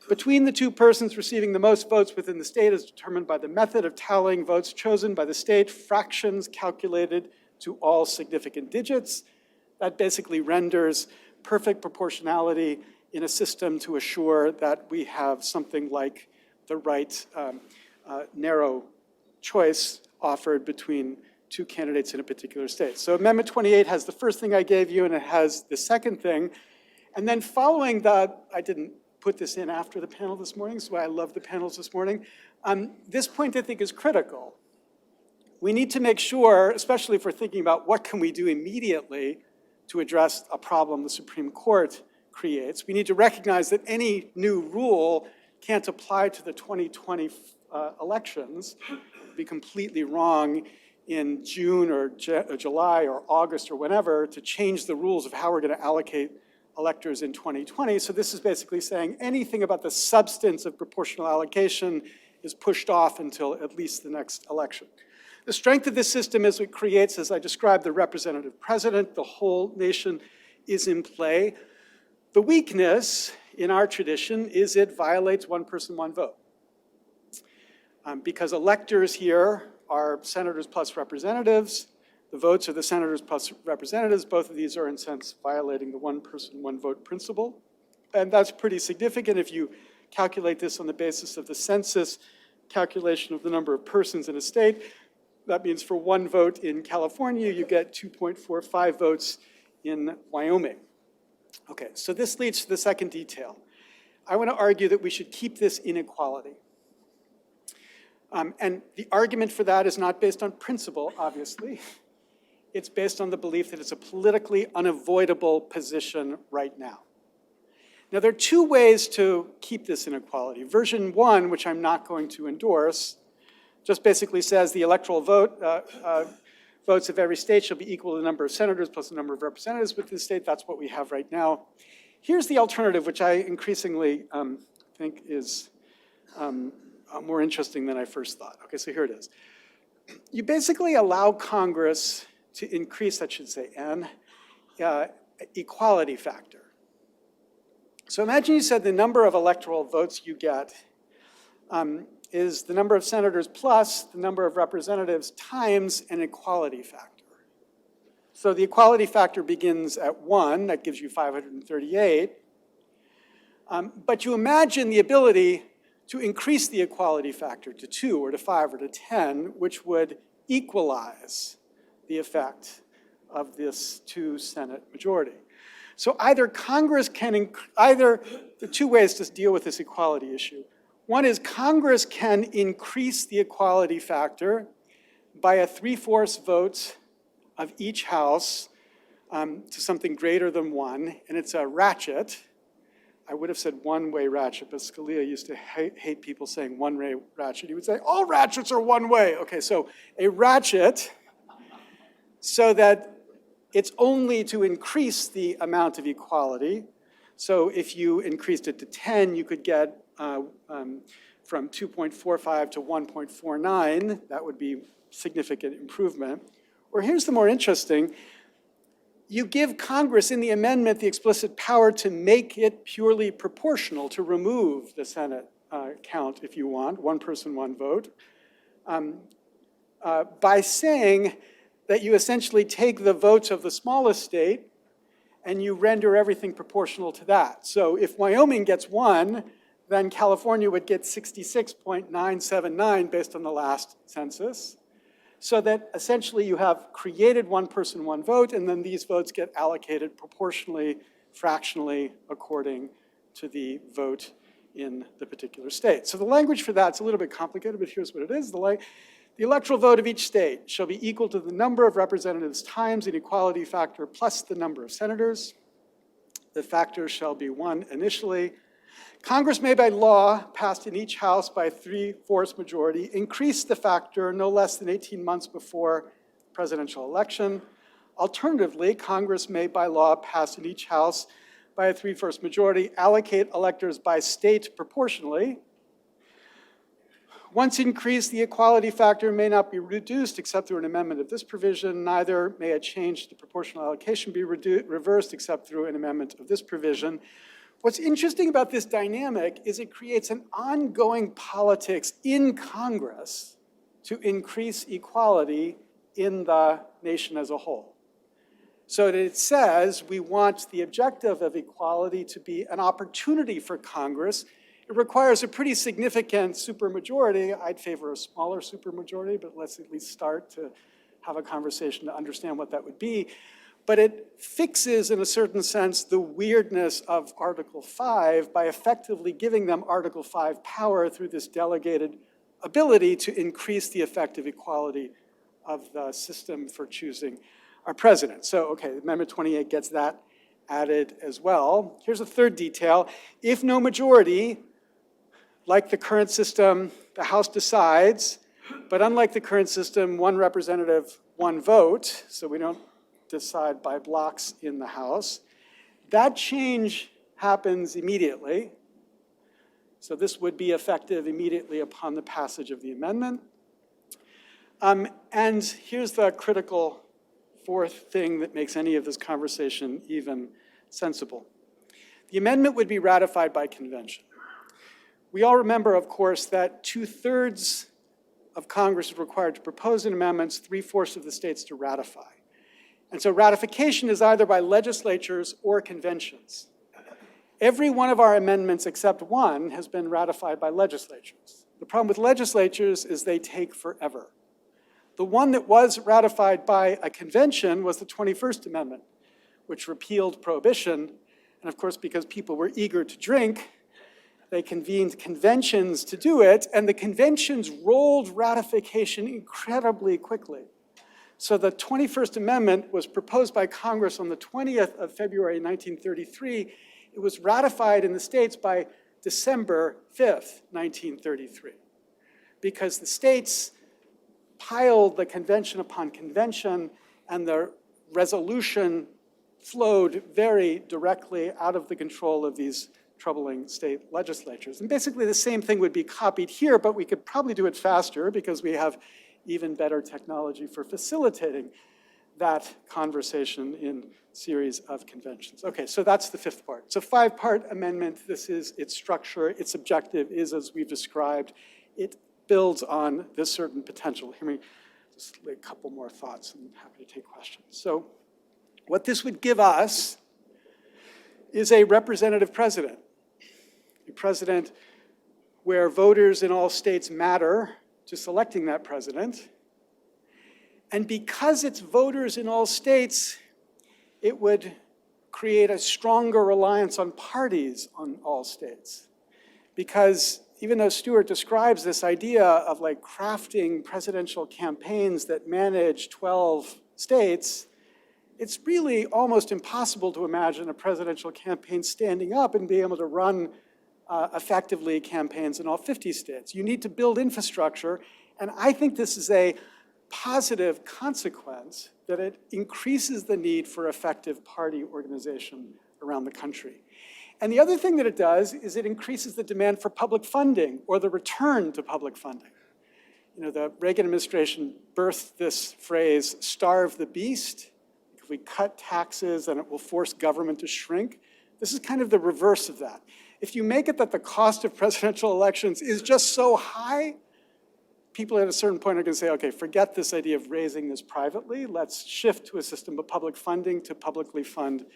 Speaker 3: between the two persons receiving the most votes within the state as determined by the method of tallying votes chosen by the state, fractions calculated to all significant digits. That basically renders perfect proportionality in a system to assure that we have something like the right narrow choice offered between two candidates in a particular state. So Amendment 28 has the first thing I gave you, and it has the second thing. And then following that, I didn't put this in after the panel this morning, so I love the panels this morning. This point, I think, is critical. We need to make sure, especially if we're thinking about what can we do immediately to address a problem the Supreme Court creates, we need to recognize that any new rule can't apply to the 2020 elections. It would be completely wrong in June or July or August or whenever to change the rules of how we're going to allocate electors in 2020. So this is basically saying anything about the substance of proportional allocation is pushed off until at least the next election. The strength of this system is it creates, as I described, the representative president. The whole nation is in play. The weakness in our tradition is it violates one person, one vote. Because electors here are senators plus representatives. The votes are the senators plus representatives. Both of these are, in a sense, violating the one person, one vote principle. And that's pretty significant if you calculate this on the basis of the census calculation of the number of persons in a state. That means for one vote in California, you get 2.45 votes in Wyoming. Okay, so this leads to the second detail. I want to argue that we should keep this inequality. And the argument for that is not based on principle, obviously. It's based on the belief that it's a politically unavoidable position right now. Now, there are two ways to keep this inequality. Version 1, which I'm not going to endorse, just basically says the electoral vote, votes of every state shall be equal to the number of senators plus the number of representatives within the state. That's what we have right now. Here's the alternative, which I increasingly think is more interesting than I first thought. Okay, so here it is. You basically allow Congress to increase, I should say, an equality factor. So imagine you said the number of electoral votes you get is the number of senators plus the number of representatives times an equality factor. So the equality factor begins at 1, that gives you 538. But you imagine the ability to increase the equality factor to 2 or to 5 or to 10, which would equalize the effect of this 2 Senate majority. So either Congress can, the two ways to deal with this equality issue. One is Congress can increase the equality factor by a 3/4 vote of each house to something greater than 1, and it's a ratchet. I would have said one-way ratchet, but Scalia used to hate people saying one-way ratchet. He would say, all ratchets are one way. Okay, so a ratchet so that it's only to increase the amount of equality. So if you increased it to 10, you could get from 2.45 to 1.49. That would be significant improvement. Or here's the more interesting. You give Congress in the amendment the explicit power to make it purely proportional, to remove the Senate count if you want, one person, one vote, by saying that you essentially take the votes of the smallest state and you render everything proportional to that. So if Wyoming gets 1, then California would get 66.979 based on the last census. So that essentially you have created one person, one vote, and then these votes get allocated proportionally, fractionally, according to the vote in the particular state. So the language for that's a little bit complicated, but here's what it is. The electoral vote of each state shall be equal to the number of representatives times an equality factor plus the number of senators. The factor shall be 1 initially. Congress may by law, passed in each house by 3/4 majority, increase the factor no less than 18 months before presidential election. Alternatively, Congress may by law, pass in each house by a 3/4 majority, allocate electors by state proportionally. Once increased, the equality factor may not be reduced except through an amendment of this provision. Neither may a change to the proportional allocation be reversed except through an amendment of this provision. What's interesting about this dynamic is it creates an ongoing politics in Congress to increase equality in the nation as a whole. So that it says we want the objective of equality to be an opportunity for Congress. It requires a pretty significant supermajority. I'd favor a smaller supermajority, but let's at least start to have a conversation to understand what that would be. But it fixes, in a certain sense, the weirdness of Article 5 by effectively giving them Article 5 power through this delegated ability to increase the effective equality of the system for choosing our president. So, okay, Amendment 28 gets that added as well. Here's a third detail. If no majority, like the current system, the House decides, but unlike the current system, one representative, one vote, so we don't decide by blocks in the House. That change happens immediately. So this would be effective immediately upon the passage of the amendment. And here's the critical fourth thing that makes any of this conversation even sensible. The amendment would be ratified by convention. We all remember, of course, that 2/3 of Congress is required to propose an amendment, 3/4 of the states to ratify. And so ratification is either by legislatures or conventions. Every one of our amendments except one has been ratified by legislatures. The problem with legislatures is they take forever. The one that was ratified by a convention was the 21st Amendment, which repealed prohibition. And of course, because people were eager to drink, they convened conventions to do it, and the conventions rolled ratification incredibly quickly. So the 21st Amendment was proposed by Congress on the 20th of February, 1933. It was ratified in the states by December 5th, 1933, because the states piled the convention upon convention, and the resolution flowed very directly out of the control of these troubling state legislatures. And basically the same thing would be copied here, but we could probably do it faster because we have even better technology for facilitating that conversation in series of conventions. Okay, so that's the fifth part. So 5-part amendment, this is its structure, its objective is as we've described. It builds on this certain potential. Hear me just a couple more thoughts, and I'm happy to take questions. So what this would give us is a representative president, a president where voters in all states matter to selecting that president. And because it's voters in all states, it would create a stronger reliance on parties on all states. Because even though Stuart describes this idea of like crafting presidential campaigns that manage 12 states, it's really almost impossible to imagine a presidential campaign standing up and being able to run effectively campaigns in all 50 states. You need to build infrastructure, and I think this is a positive consequence that it increases the need for effective party organization around the country. And the other thing that it does is it increases the demand for public funding or the return to public funding. You know, the Reagan administration birthed this phrase, starve the beast. If we cut taxes, then it will force government to shrink. This is kind of the reverse of that. If you make it that the cost of presidential elections is just so high, people at a certain point are going to say, okay, forget this idea of raising this privately. Let's shift to a system of public funding to publicly fund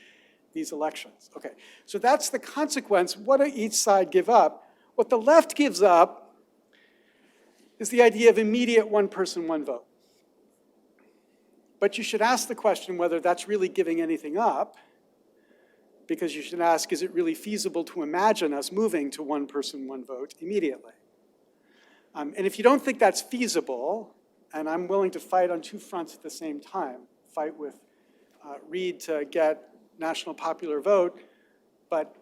Speaker 3: these elections. Okay, so that's the consequence. What do each side give up? What the left gives up is the idea of immediate one person, one vote. But you should ask the question whether that's really giving anything up, because you should ask, is it really feasible to imagine us moving to one person, one vote immediately? And if you don't think that's feasible, and I'm willing to fight on two fronts at the same time, fight with Reid to get national popular vote, but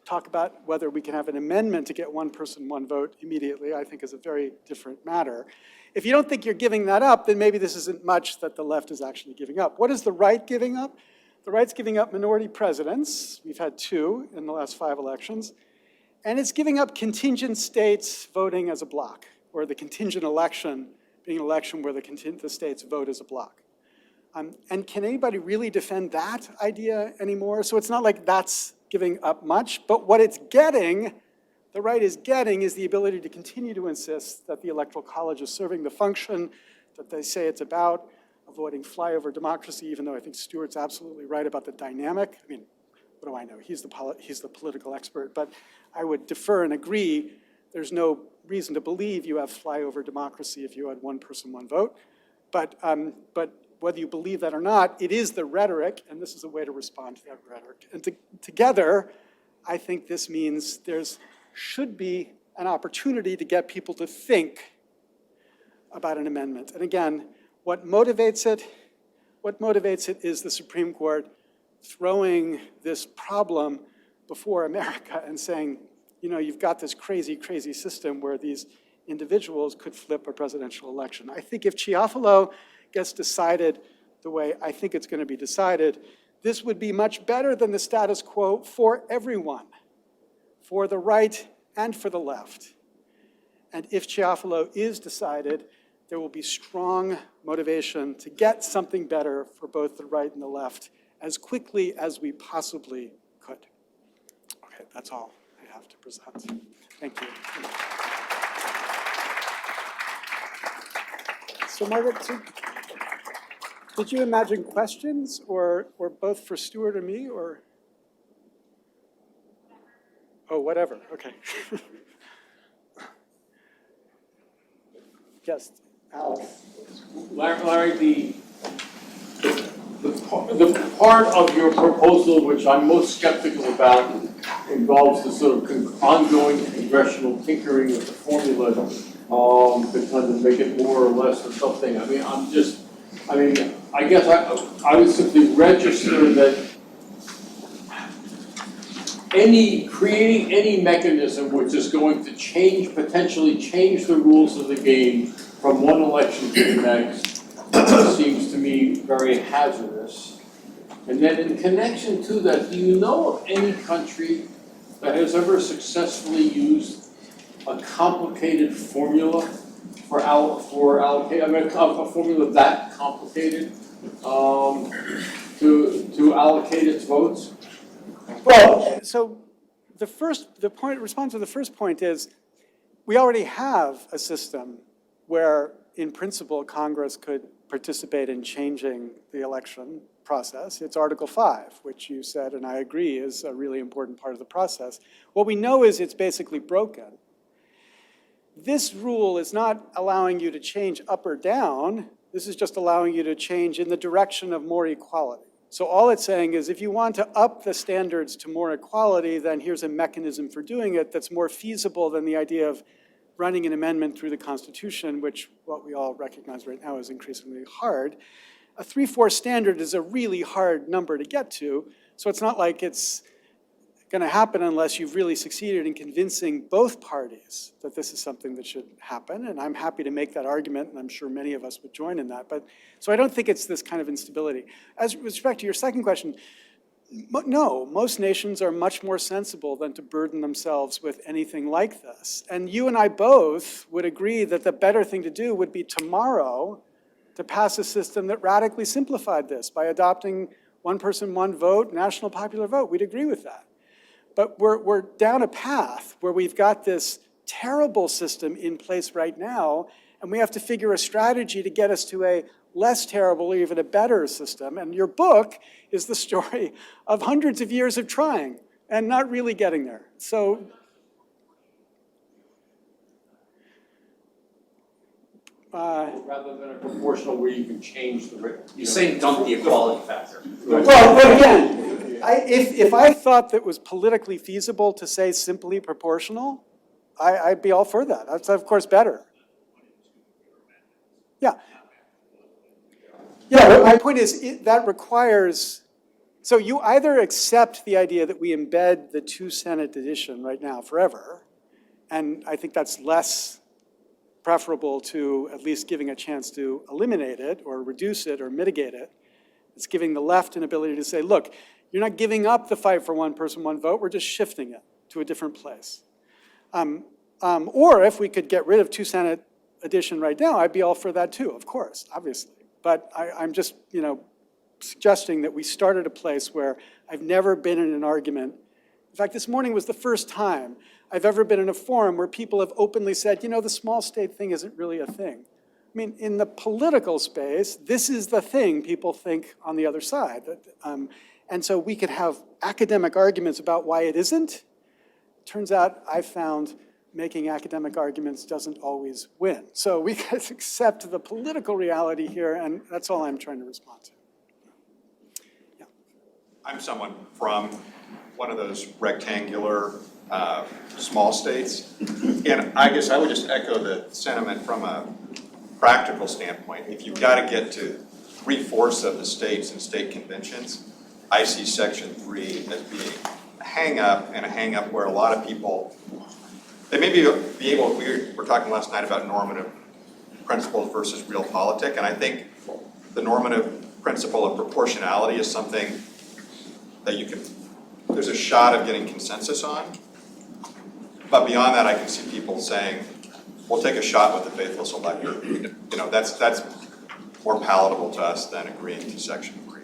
Speaker 3: talk about whether we can have an amendment to get one person, one vote immediately, I think is a very different matter. If you don't think you're giving that up, then maybe this isn't much that the left is actually giving up. What is the right giving up? The right's giving up minority presidents. We've had 2 in the last 5 elections. And it's giving up contingent states voting as a bloc, or the contingent election being an election where the states vote as a bloc. And can anybody really defend that idea anymore? So it's not like that's giving up much, but what it's getting, the right is getting, is the ability to continue to insist that the Electoral College is serving the function that they say it's about, avoiding flyover democracy, even though I think Stuart's absolutely right about the dynamic. I mean, what do I know? He's the political expert, but I would defer and agree there's no reason to believe you have flyover democracy if you had one person, one vote. But whether you believe that or not, it is the rhetoric, and this is a way to respond to that rhetoric. And together, I think this means there's should be an opportunity to get people to think about an amendment. And again, what motivates it is the Supreme Court throwing this problem before America and saying, you know, you've got this crazy, crazy system where these individuals could flip a presidential election. I think if Chiafalo gets decided the way I think it's going to be decided, this would be much better than the status quo for everyone, for the right and for the left. And if Chiafalo is decided, there will be strong motivation to get something better for both the right and the left as quickly as we possibly could. Okay, that's all I have to present. Thank you. So Margaret, did you imagine questions or both for Stuart or me, or? Oh, whatever, okay. Yes, Alex.
Speaker 4: Larry, the part of your proposal which I'm most skeptical about involves the sort of ongoing congressional tinkering with the formula to kind of make it more or less or something. I mean, I guess I would simply register that creating any mechanism which is going to potentially change the rules of the game from one election to the next seems to me very hazardous. And then in connection to that, do you know of any country that has ever successfully used a complicated formula for allocate? I mean, a formula that complicated to allocate its votes?
Speaker 3: Well, so response to the first point is, we already have a system where, in principle, Congress could participate in changing the election process. It's Article 5, which you said, and I agree, is a really important part of the process. What we know is it's basically broken. This rule is not allowing you to change up or down. This is just allowing you to change in the direction of more equality. So all it's saying is if you want to up the standards to more equality, then here's a mechanism for doing it that's more feasible than the idea of running an amendment through the Constitution, which what we all recognize right now is increasingly hard. A 3/4 standard is a really hard number to get to, so it's not like it's going to happen unless you've really succeeded in convincing both parties that this is something that should happen, and I'm happy to make that argument, and I'm sure many of us would join in that. So I don't think it's this kind of instability. As with respect to your second question, no, most nations are much more sensible than to burden themselves with anything like this. And you and I both would agree that the better thing to do would be tomorrow to pass a system that radically simplified this by adopting one person, one vote, national popular vote. We'd agree with that. But we're down a path where we've got this terrible system in place right now, and we have to figure a strategy to get us to a less terrible or even a better system. And your book is the story of hundreds of years of trying and not really getting there. So
Speaker 4: rather than a proportional where you can change the rate.
Speaker 5: You're saying dump the equality factor.
Speaker 3: well, but again, if I thought that was politically feasible to say simply proportional, I'd be all for that. That's, of course, better. Yeah. Yeah, but my point is that requires, so you either accept the idea that we embed the 2 Senate edition right now forever, and I think that's less preferable to at least giving a chance to eliminate it or reduce it or mitigate it. It's giving the left an ability to say, look, you're not giving up the fight for one person, one vote, we're just shifting it to a different place. Or if we could get rid of 2 Senate addition right now, I'd be all for that too, of course, obviously. But I'm just, suggesting that we start at a place where I've never been in an argument. In fact, this morning was the first time I've ever been in a forum where people have openly said, the small state thing isn't really a thing. I mean, in the political space, this is the thing people think on the other side. And so we could have academic arguments about why it isn't. Turns out I found making academic arguments doesn't always win. So we got to accept the political reality here, and that's all I'm trying to respond to. Yeah.
Speaker 6: I'm someone from one of those rectangular small states, and I guess I would just echo the sentiment from a practical standpoint. If you've got to get to 3/4 of the states and state conventions, I see Section 3 as being a hang-up, and a hang-up where a lot of people, they may be able, we were talking last night about normative principles versus realpolitik, and I think the normative principle of proportionality is something that there's a shot of getting consensus on. But beyond that, I can see people saying, we'll take a shot with the faithless elector. That's more palatable to us than agreeing to Section 3.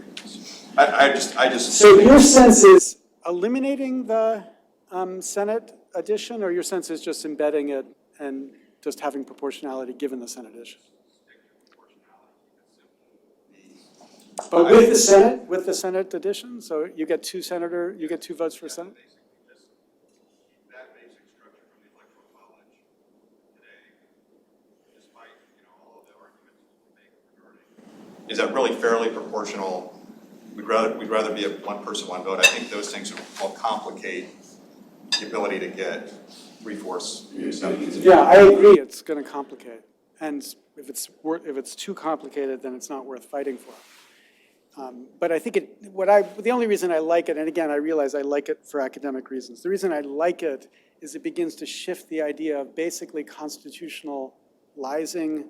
Speaker 6: I just.
Speaker 3: So your sense is eliminating the Senate addition, or your sense is just embedding it and just having proportionality given the Senate addition? But with the Senate addition, so you get 2 votes for Senate?
Speaker 6: That basic structure from the Electoral College today, despite all of the arguments we make regarding, is that really fairly proportional? We'd rather be a one person, one vote. I think those things will complicate the ability to get 3/4 acceptance.
Speaker 3: Yeah, I agree. It's going to complicate, and if it's too complicated, then it's not worth fighting for. But I think the only reason I like it, and again, I realize I like it for academic reasons. The reason I like it is it begins to shift the idea of basically constitutionalizing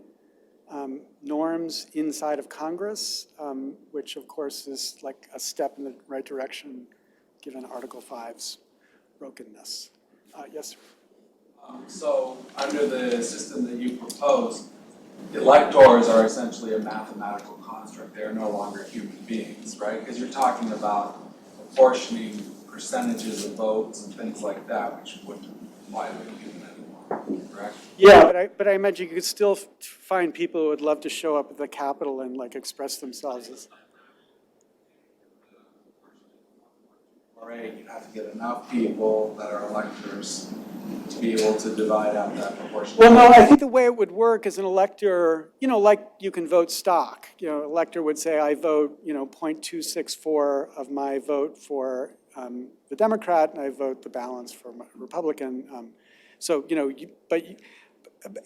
Speaker 3: norms inside of Congress, which of course is like a step in the right direction, given Article 5's brokenness. Yes, sir.
Speaker 7: So under the system that you propose, electors are essentially a mathematical construct. They are no longer human beings, right? Because you're talking about apportioning percentages of votes and things like that, which wouldn't apply to a human anymore, correct?
Speaker 3: Yeah, but I imagine you could still find people who would love to show up at the Capitol and like express themselves as.
Speaker 7: Right, you have to get enough people that are electors to be able to divide out that proportion.
Speaker 3: Well, no, I think the way it would work is an elector, like you can vote stock. Elector would say, I vote, 0.264 of my vote for the Democrat, and I vote the balance for my Republican. But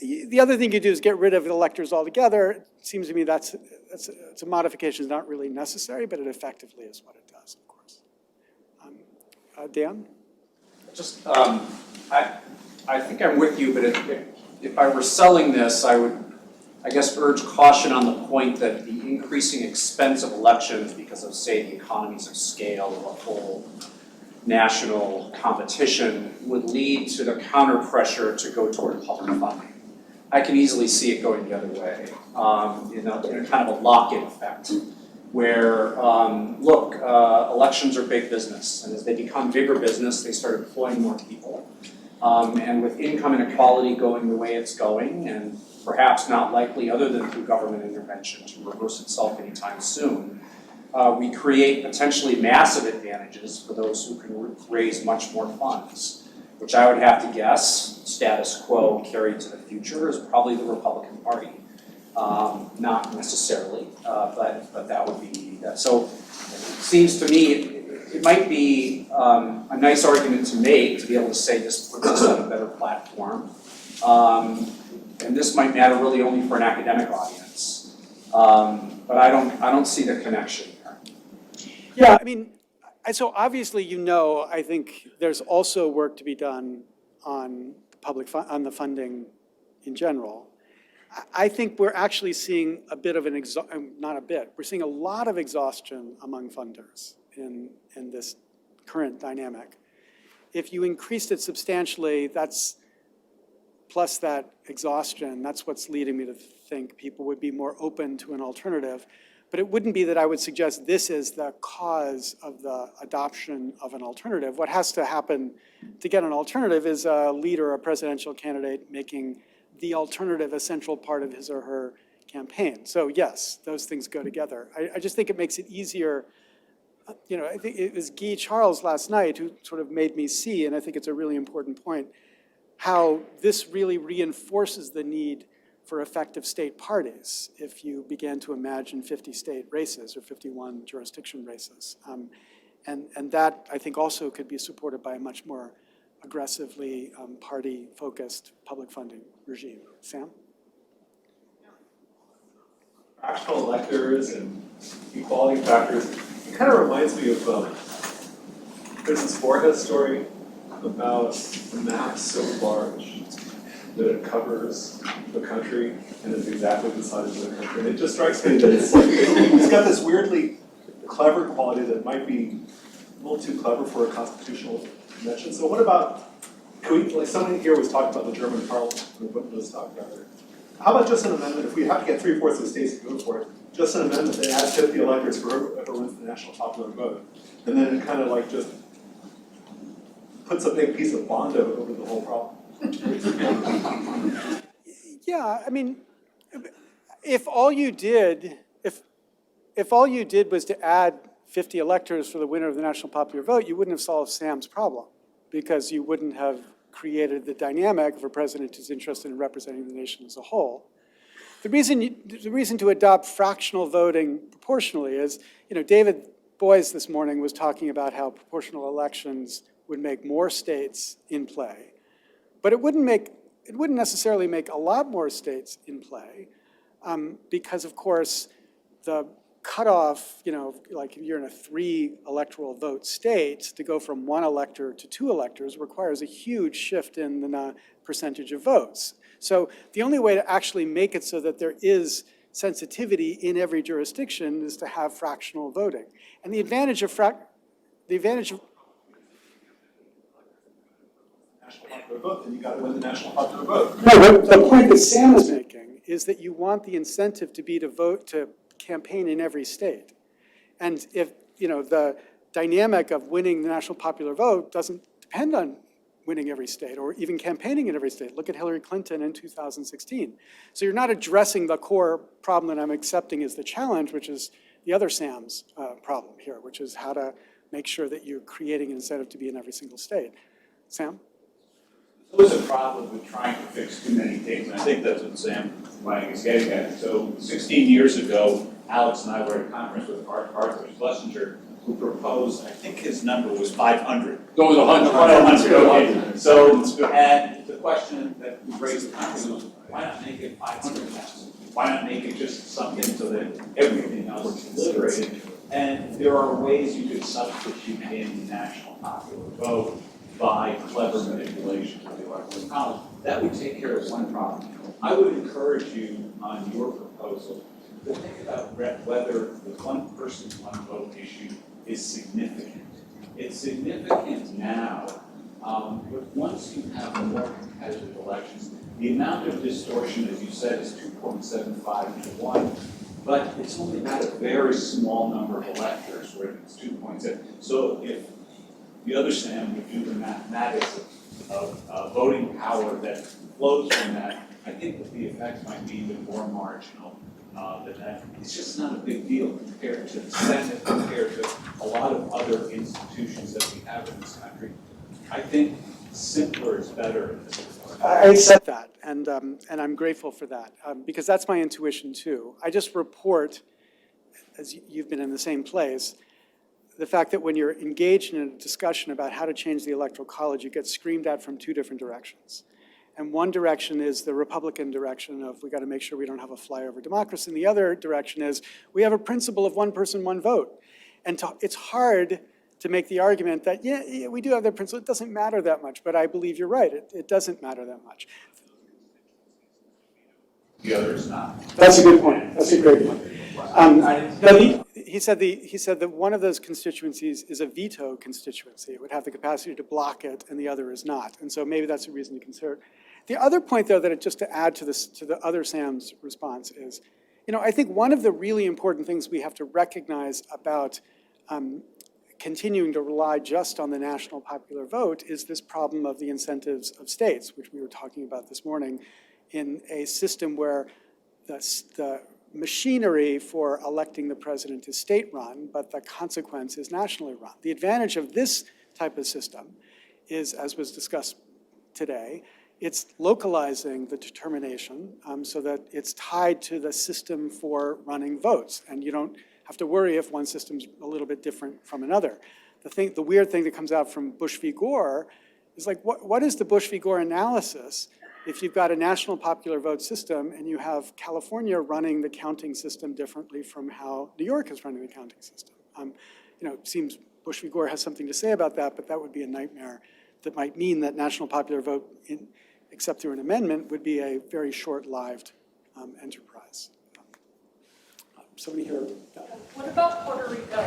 Speaker 3: the other thing you do is get rid of the electors altogether. It seems to me it's a modification is not really necessary, but it effectively is what it does, of course. Dan?
Speaker 7: Just, I think I'm with you, but if I were selling this, I would, I guess, urge caution on the point that the increasing expense of elections because of, say, the economies of scale of a whole national competition would lead to the counter pressure to go toward public funding. I can easily see it going the other way, in a kind of a lock-in effect, where, elections are big business, and as they become bigger business, they start employing more people. And with income inequality going the way it's going, and perhaps not likely other than through government intervention to reverse itself anytime soon, we create potentially massive advantages for those who can raise much more funds, which I would have to guess, status quo carried to the future, is probably the Republican Party. Not necessarily, but that would be that. So it seems to me it might be a nice argument to make to be able to say this puts us on a better platform. And this might matter really only for an academic audience. But I don't see the connection there.
Speaker 3: Yeah, I mean, so obviously, I think there's also work to be done on the funding in general. I think we're actually seeing a bit of not a bit, we're seeing a lot of exhaustion among funders in this current dynamic. If you increased it substantially, that's, plus that exhaustion, that's what's leading me to think people would be more open to an alternative. But it wouldn't be that I would suggest this is the cause of the adoption of an alternative. What has to happen to get an alternative is a leader, a presidential candidate, making the alternative a central part of his or her campaign. So yes, those things go together. I just think it makes it easier. You know, I think it was Guy Charles last night who sort of made me see, and I think it's a really important point, how this really reinforces the need for effective state parties if you began to imagine 50 state races or 51 jurisdiction races. And that, I think, also could be supported by a much more aggressively party-focused public funding regime. Sam?
Speaker 8: Fractional electors and equality factors, it kind of reminds me of, there's this Borges story about a map so large that it covers the country and is exactly the size of the country. And it just strikes me that it's like, it's got this weirdly clever quality that might be a little too clever for a constitutional convention. So what about, can we, like somebody here was talking about the German parliament, or what was talking about there. How about just an amendment, if we have to get 3/4 of the states to go for it, just an amendment that adds 50 electors for whoever wins the national popular vote. And then it kind of like just puts a big piece of Bondo over the whole problem.
Speaker 3: Yeah, I mean, if all you did was to add 50 electors for the winner of the national popular vote, you wouldn't have solved Sam's problem, because you wouldn't have created the dynamic of a president who's interested in representing the nation as a whole. The reason to adopt fractional voting proportionally is, you know, David Boies this morning was talking about how proportional elections would make more states in play, but it wouldn't necessarily make a lot more states in play, because of course the cutoff, you know, like if you're in a 3 electoral vote state, to go from 1 elector to 2 electors requires a huge shift in the percentage of votes. So the only way to actually make it so that there is sensitivity in every jurisdiction is to have fractional voting. And the advantage of
Speaker 8: National popular vote, then you got to win the national popular vote.
Speaker 3: No, but the point that Sam is making is that you want the incentive to be to vote, to campaign in every state. And if, you know, the dynamic of winning the national popular vote doesn't depend on winning every state or even campaigning in every state. Look at Hillary Clinton in 2016. So you're not addressing the core problem that I'm accepting as the challenge, which is the other Sam's problem here, which is how to make sure that you're creating an incentive to be in every single state. Sam?
Speaker 9: There's a problem with trying to fix too many things, and I think that's what Sam Wang is getting at. So 16 years ago, Alex and I were at a conference with Arthur Schlesinger, who proposed, I think his number was 500.
Speaker 4: Go with 100.
Speaker 9: 100, okay. So, and the question that we raised at the conference was, why not make it 500,000? Why not make it just something so that everything else is liberated? And there are ways you could substitute in the national popular vote by clever manipulation of the Electoral College. That would take care of one problem. I would encourage you on your proposal to think about whether the one person, one vote issue is significant. It's significant now, but once you have more competitive elections, the amount of distortion, as you said, is 2.75 to 1, but it's only about a very small number of electors where it's 2.7. So if the other Sam would do the mathematics of voting power that flows from that, I think that the effect might be even more marginal than that. It's just not a big deal compared to the Senate, compared to a lot of other institutions that we have in this country. I think simpler is better in this regard.
Speaker 3: I accept that, and I'm grateful for that, because that's my intuition too. I just report, as you've been in the same place, the fact that when you're engaged in a discussion about how to change the Electoral College, you get screamed at from 2 different directions. And one direction is the Republican direction of we got to make sure we don't have a flyover democracy. And the other direction is we have a principle of one person, one vote. And it's hard to make the argument that, yeah, we do have that principle. It doesn't matter that much. But I believe you're right. It doesn't matter that much.
Speaker 9: the other is not.
Speaker 3: That's a good point. That's a great point. He said that one of those constituencies is a veto constituency. It would have the capacity to block it, and the other is not. And so maybe that's a reason to consider it. The other point, though, just to add to the other Sam's response is, I think one of the really important things we have to recognize about continuing to rely just on the national popular vote is this problem of the incentives of states, which we were talking about this morning, in a system where the machinery for electing the president is state-run, but the consequence is nationally run. The advantage of this type of system is, as was discussed today, it's localizing the determination so that it's tied to the system for running votes, and you don't have to worry if one system's a little bit different from another. The weird thing that comes out from Bush v. Gore is like, what is the Bush v. Gore analysis if you've got a national popular vote system and you have California running the counting system differently from how New York is running the counting system? It seems Bush v. Gore has something to say about that, but that would be a nightmare that might mean that national popular vote, except through an amendment, would be a very short-lived enterprise. Somebody here?
Speaker 10: What about Puerto Rico?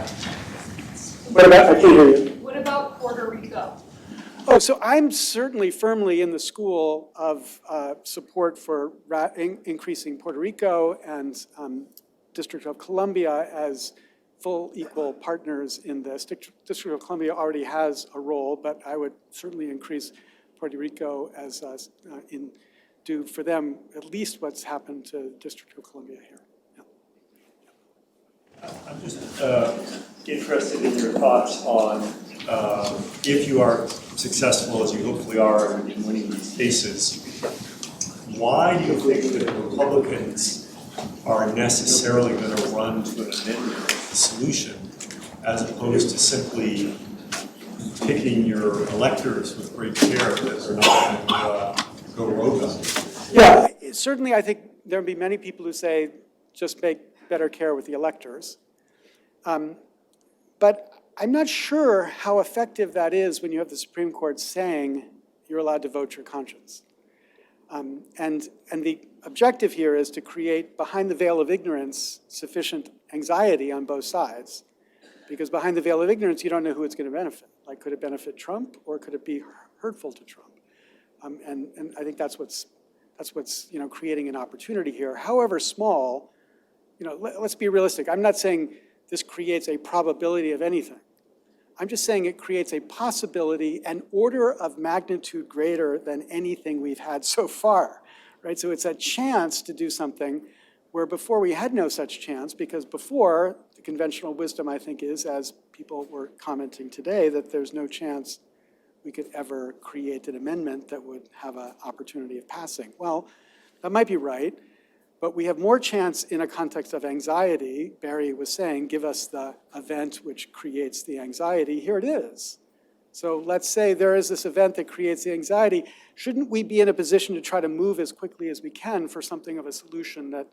Speaker 3: What about, I can't hear you.
Speaker 10: What about Puerto Rico?
Speaker 3: Oh, so I'm certainly firmly in the school of support for increasing Puerto Rico and District of Columbia as full equal partners in this. District of Columbia already has a role, but I would certainly increase Puerto Rico as do for them at least what's happened to District of Columbia here.
Speaker 11: I'm just interested in your thoughts on if you are successful, as you hopefully are, in winning these cases, why do you think that Republicans are necessarily going to run to an amendment of the solution as opposed to simply picking your electors with great care that they're not going to go rogue on?
Speaker 3: Yeah, certainly I think there will be many people who say just make better care with the electors. But I'm not sure how effective that is when you have the Supreme Court saying you're allowed to vote your conscience. And the objective here is to create, behind the veil of ignorance, sufficient anxiety on both sides. Because behind the veil of ignorance, you don't know who it's going to benefit. Like, could it benefit Trump, or could it be hurtful to Trump? And I think that's what's creating an opportunity here, however small. Let's be realistic. I'm not saying this creates a probability of anything. I'm just saying it creates a possibility, an order of magnitude greater than anything we've had so far, right? So it's a chance to do something where before we had no such chance, because before, the conventional wisdom, I think, is, as people were commenting today, that there's no chance we could ever create an amendment that would have an opportunity of passing. Well, that might be right. But we have more chance in a context of anxiety. Barry was saying, give us the event which creates the anxiety. Here it is. So let's say there is this event that creates the anxiety. Shouldn't we be in a position to try to move as quickly as we can for something of a solution that,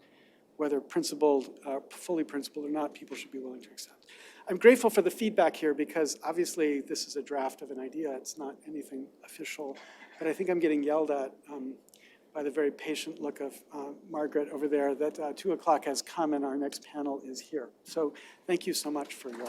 Speaker 3: whether principled, fully principled or not, people should be willing to accept? I'm grateful for the feedback here because obviously this is a draft of an idea. It's not anything official. But I think I'm getting yelled at by the very patient look of Margaret over there, that 2 o'clock has come and our next panel is here. So thank you so much for your